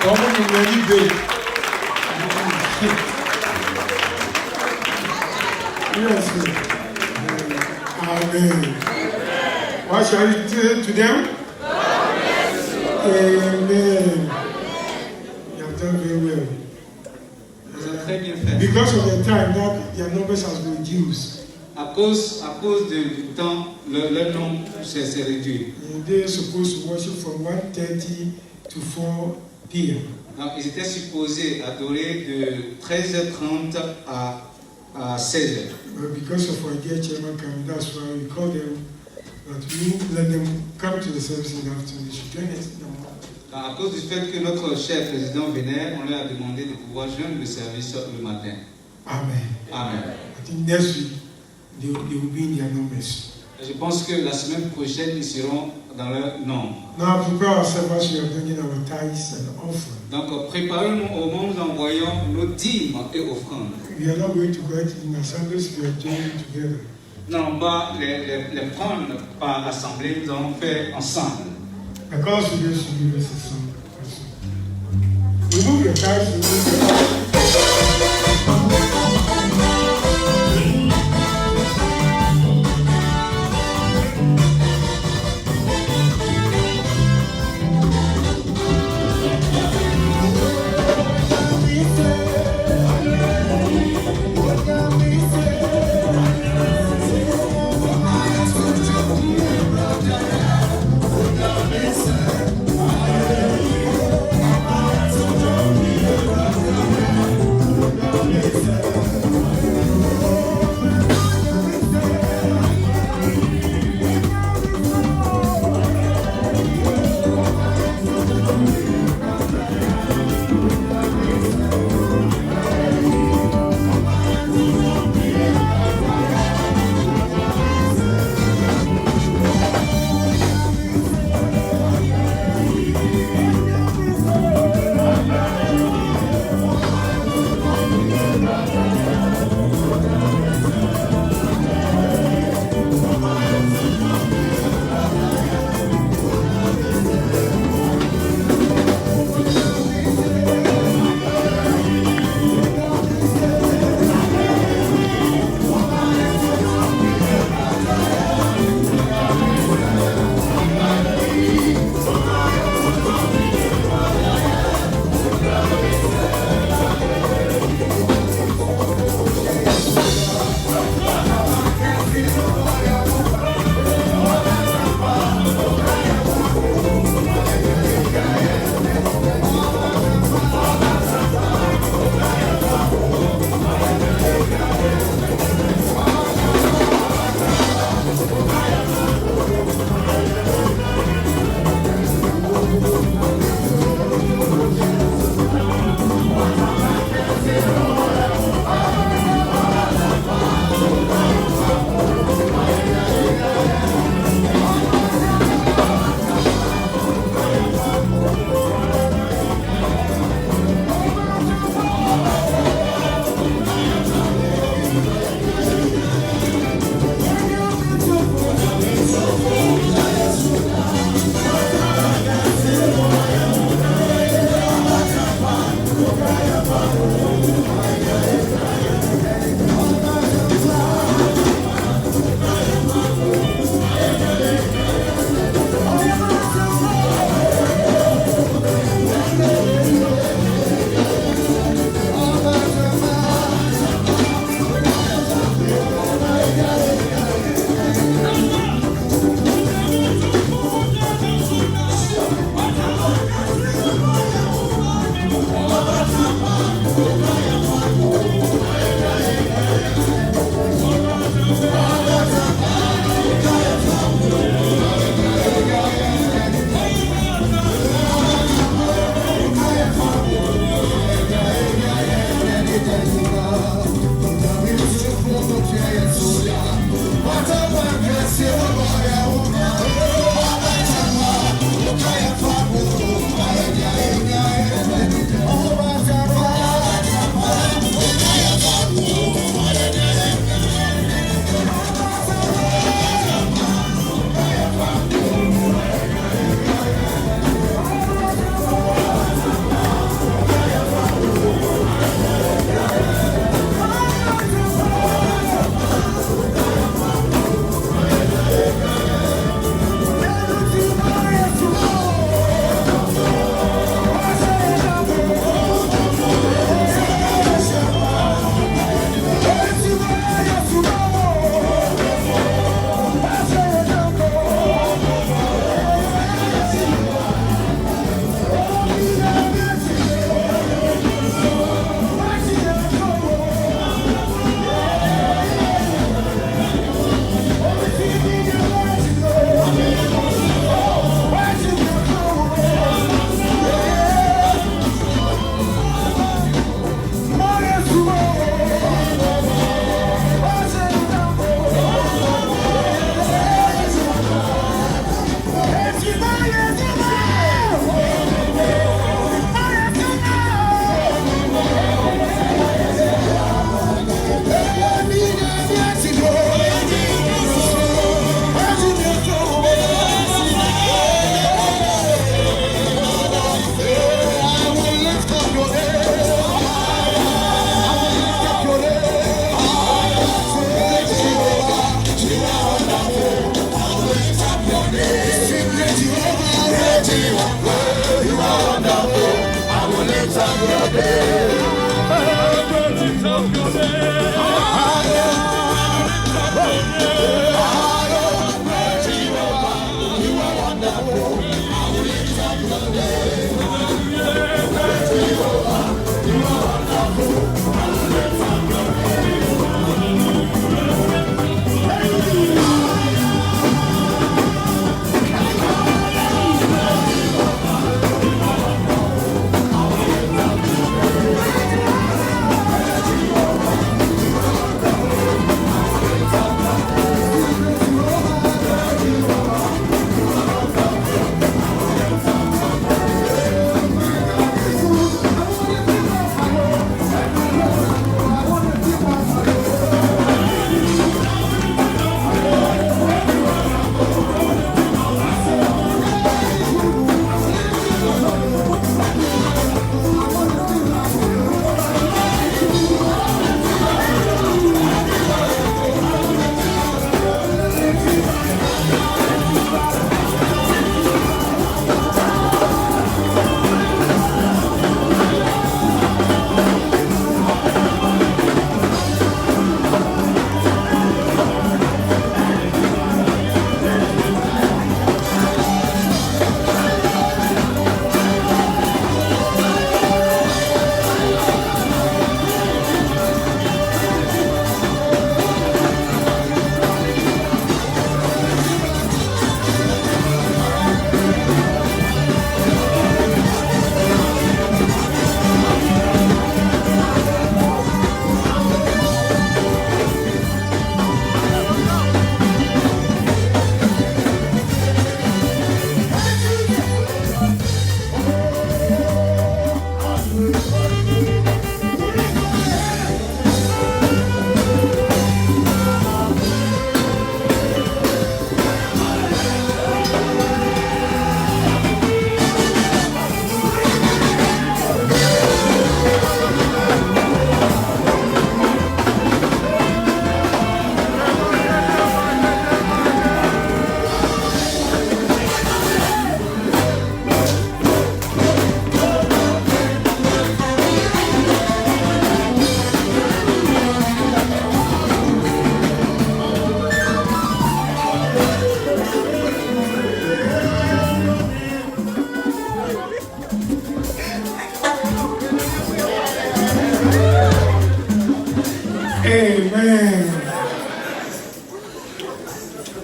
Come on, ready, babe. Yes. Amen. What shall we do to them? Amen. You have done very well. Because of the time that their numbers has been reduced. À cause du temps, le nombre s'est réduit. They supposed to worship from 1:30 to 4 p.m. Donc, ils étaient supposés adorer de 13h30 à 16h. But because of our dear chairman coming, that's why we call them, that we let them come to the service in the afternoon. They should join us in the morning. À cause du fait que notre cher président venait, on leur a demandé de pouvoir joindre le service le matin. Amen. Amen. I think next week they will be in their numbers. Je pense que la semaine prochaine, ils seront dans leur nombre. Now prepare ourselves as we are bringing our tithes and offering. Donc, préparez-nous au moment où nous envoyons nos dîmes et offrandes. We are not going to go in assemblies, we are joining together. Nous n'allons pas les prendre par assemblée, nous allons faire ensemble. Because we just give us a song. Remove your tithes, remove your tithes.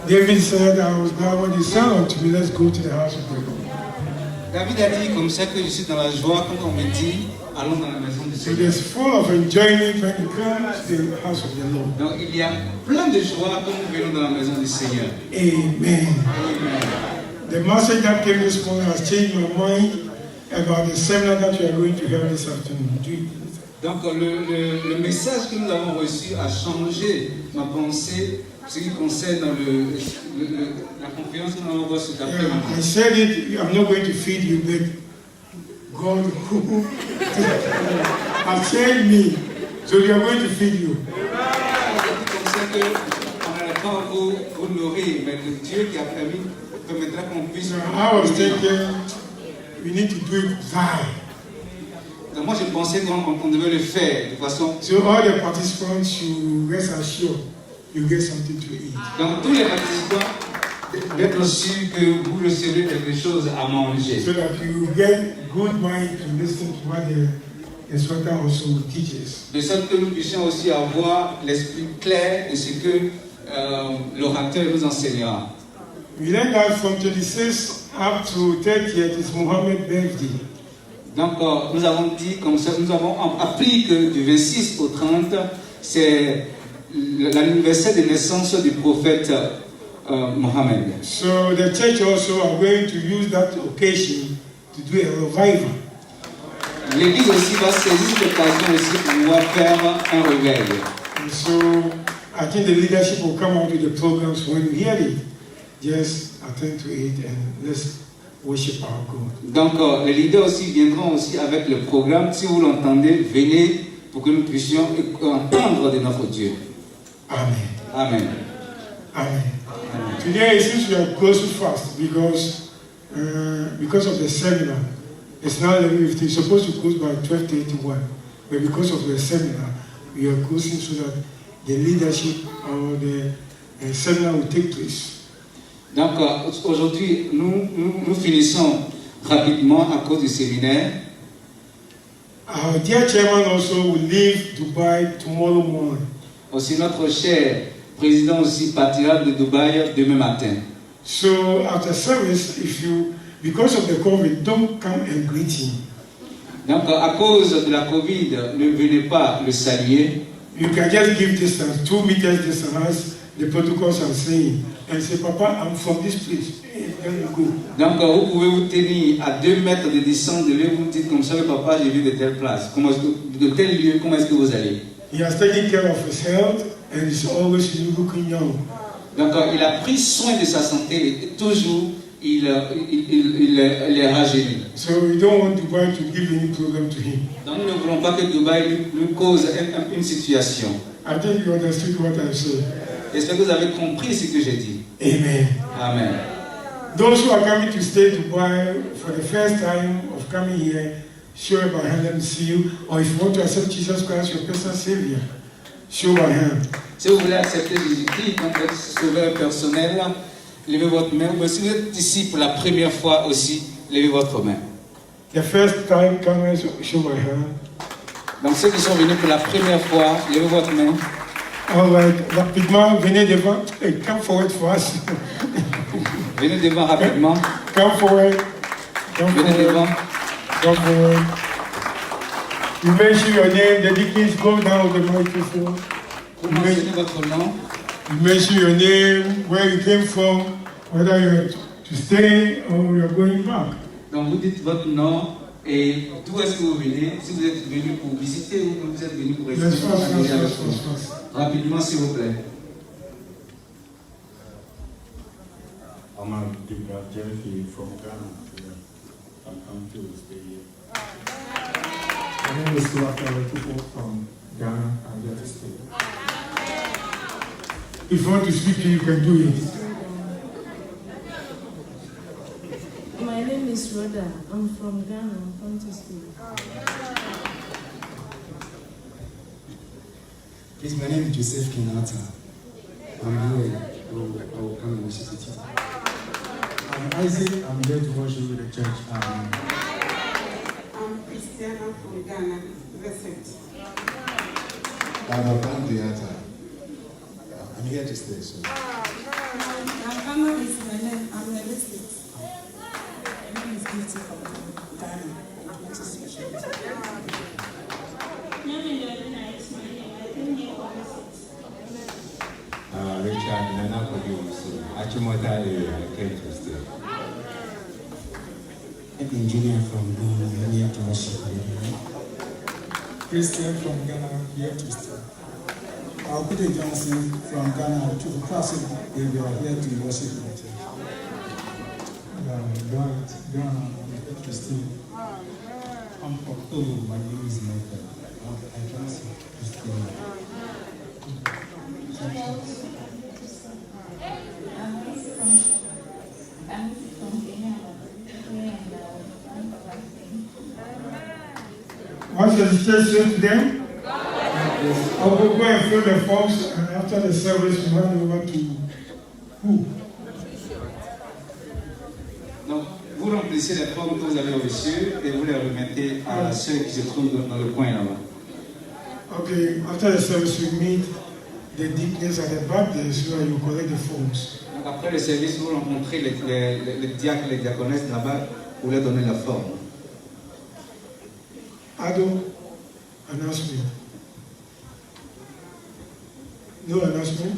David said, I was glad when he said unto me, let's go to the house of the Lord. David a dit comme ça que je suis dans la joie quand on me dit allons dans la maison du So Seigneur. there's full of enjoyment when you come to the house of the Lord. Donc il y a plein de joie quand nous venons dans la maison du Seigneur. Amen. Amen. The message that came this morning has changed my mind about the seminar that we are going to have this afternoon. Donc le message que nous avons reçu a changé ma pensée ce qui concerne la conférence que nous allons voir cet après-midi. I said it, I'm not going to feed you, but God who has changed me, so we are going to feed you. C'est comme ça qu'on n'allait pas vous nourrir, mais le Dieu qui a permis permettra qu'on puisse. I was thinking we need to do it right. Donc moi je pensais qu'on devait le faire de façon. So all the participants, you rest assured, you get something to eat. Donc tous les participants d'être sûrs que vous recevrez quelque chose à manger. So that you get good mind to listen to what the instructor also teaches. De sorte que nous puissions aussi avoir l'esprit clair de ce que l'orateur nous enseignera. We learned that from 26 up to 30th is Muhammad's birthday. Donc nous avons dit comme ça, nous avons appris que du 26 au 30, c'est l'anniversaire de naissance du prophète Mohammed. So the church also are going to use that occasion to do a revival. L'église aussi va saisir cette occasion aussi pour pouvoir faire un réveil. And so I think the leadership will come out with the programs when you hear it. Just attend to it and let's worship our God. Donc les leaders aussi viendront aussi avec le programme. Si vous l'entendez, venez pour que nous puissions entendre de notre Dieu. Amen. Amen. Amen. Today, since we are close to fast, because of the seminar, It's now 11:50. It's supposed to close by 12:31. But because of the seminar, we are closing so that the leadership or the seminar will take place. Donc aujourd'hui, nous finissons rapidement à cause du séminaire. Our dear chairman also will leave Dubai tomorrow morning. Aussi notre cher président aussi partira de Dubaï demain matin. So after service, because of the COVID, don't come and greet him. Donc à cause de la Covid, ne venez pas le saluer. You can just give distance, 2 meters distance, as the protocols are saying, and say, Papa, I'm from this place. Then you go. Donc vous pouvez vous tenir à 2 mètres de distance de lui, vous dites comme ça, papa, j'ai vu de telle place, de tel lieu, comment est-ce que vous allez? He has taken care of his health and is always looking young. Donc il a pris soin de sa santé et toujours il est rajeuni. So we don't want Dubai to give any problem to him. Donc nous ne voulons pas que Dubaï lui cause une situation. I think you understood what I said. J'espère que vous avez compris ce que j'ai dit. Amen. Amen. Those who are coming to stay Dubai for the first time of coming here, show by hand, let me see you. Or if you want to accept Jesus Christ, your personal Savior, show by hand. Si vous voulez accepter Jésus-Christ comme votre sauveur personnel, levez votre main. Mais si vous êtes ici pour la première fois aussi, levez votre main. The first time comers, show by hand. Donc ceux qui sont venus pour la première fois, levez votre main. All right, rapidement, venez devant. Hey, come forward for us. Venez devant rapidement. Come forward. Come Venez forward. devant. Come forward. You mention your name. The deacons go down with the microphone. Vous mentionnez votre nom. You mention your name, where you came from, whether you're to stay or you're going back. Donc vous dites votre nom et d'où est-ce que vous venez. Si vous êtes venu pour visiter ou vous êtes venu pour rester. Yes, Rapidement, s'il vous plaît. I'm a Jeffrey from Ghana. I'm come to stay here. My name is Tuaka from Ghana. I'm here to stay. If you want to speak, you can do it. My name is Rhoda. I'm from Ghana. I'm from to stay. Please, my name is Joseph Kinata. I'm here. I will come and worship with you. I'm Isaac. I'm here to worship with the church. I'm Christiana from Ghana. Visit. I'm here to stay. So. Ghana is my name. I'm a visit. My name is Beauty from Ghana. I'm here to see you. Richard Nana Kogi, Achimota area, I came to stay. I'm engineer from Ghana. I'm here to worship with you. Christian from Ghana, here to stay. Peter Johnson from Ghana, to the classic, we are here to worship with you. Ghana, I'm here to stay. I'm from my name is Michael. I can see to stay. Once the church says to them, I will go and fill the forms, and after the service, we hand over to who? Donc, vous remplissez les formes que vous avez reçues et vous les remettez à ceux qui se trouvent dans le coin là-bas. Okay, after the service, we meet the deacons at the back there so that you collect the forms. Donc, après le service, vous rencontrez les diacres et les diaconesses là-bas pour leur donner la forme. Ado, announcement. No announcement?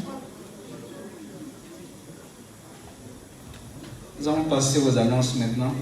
Nous allons passer aux annonces maintenant.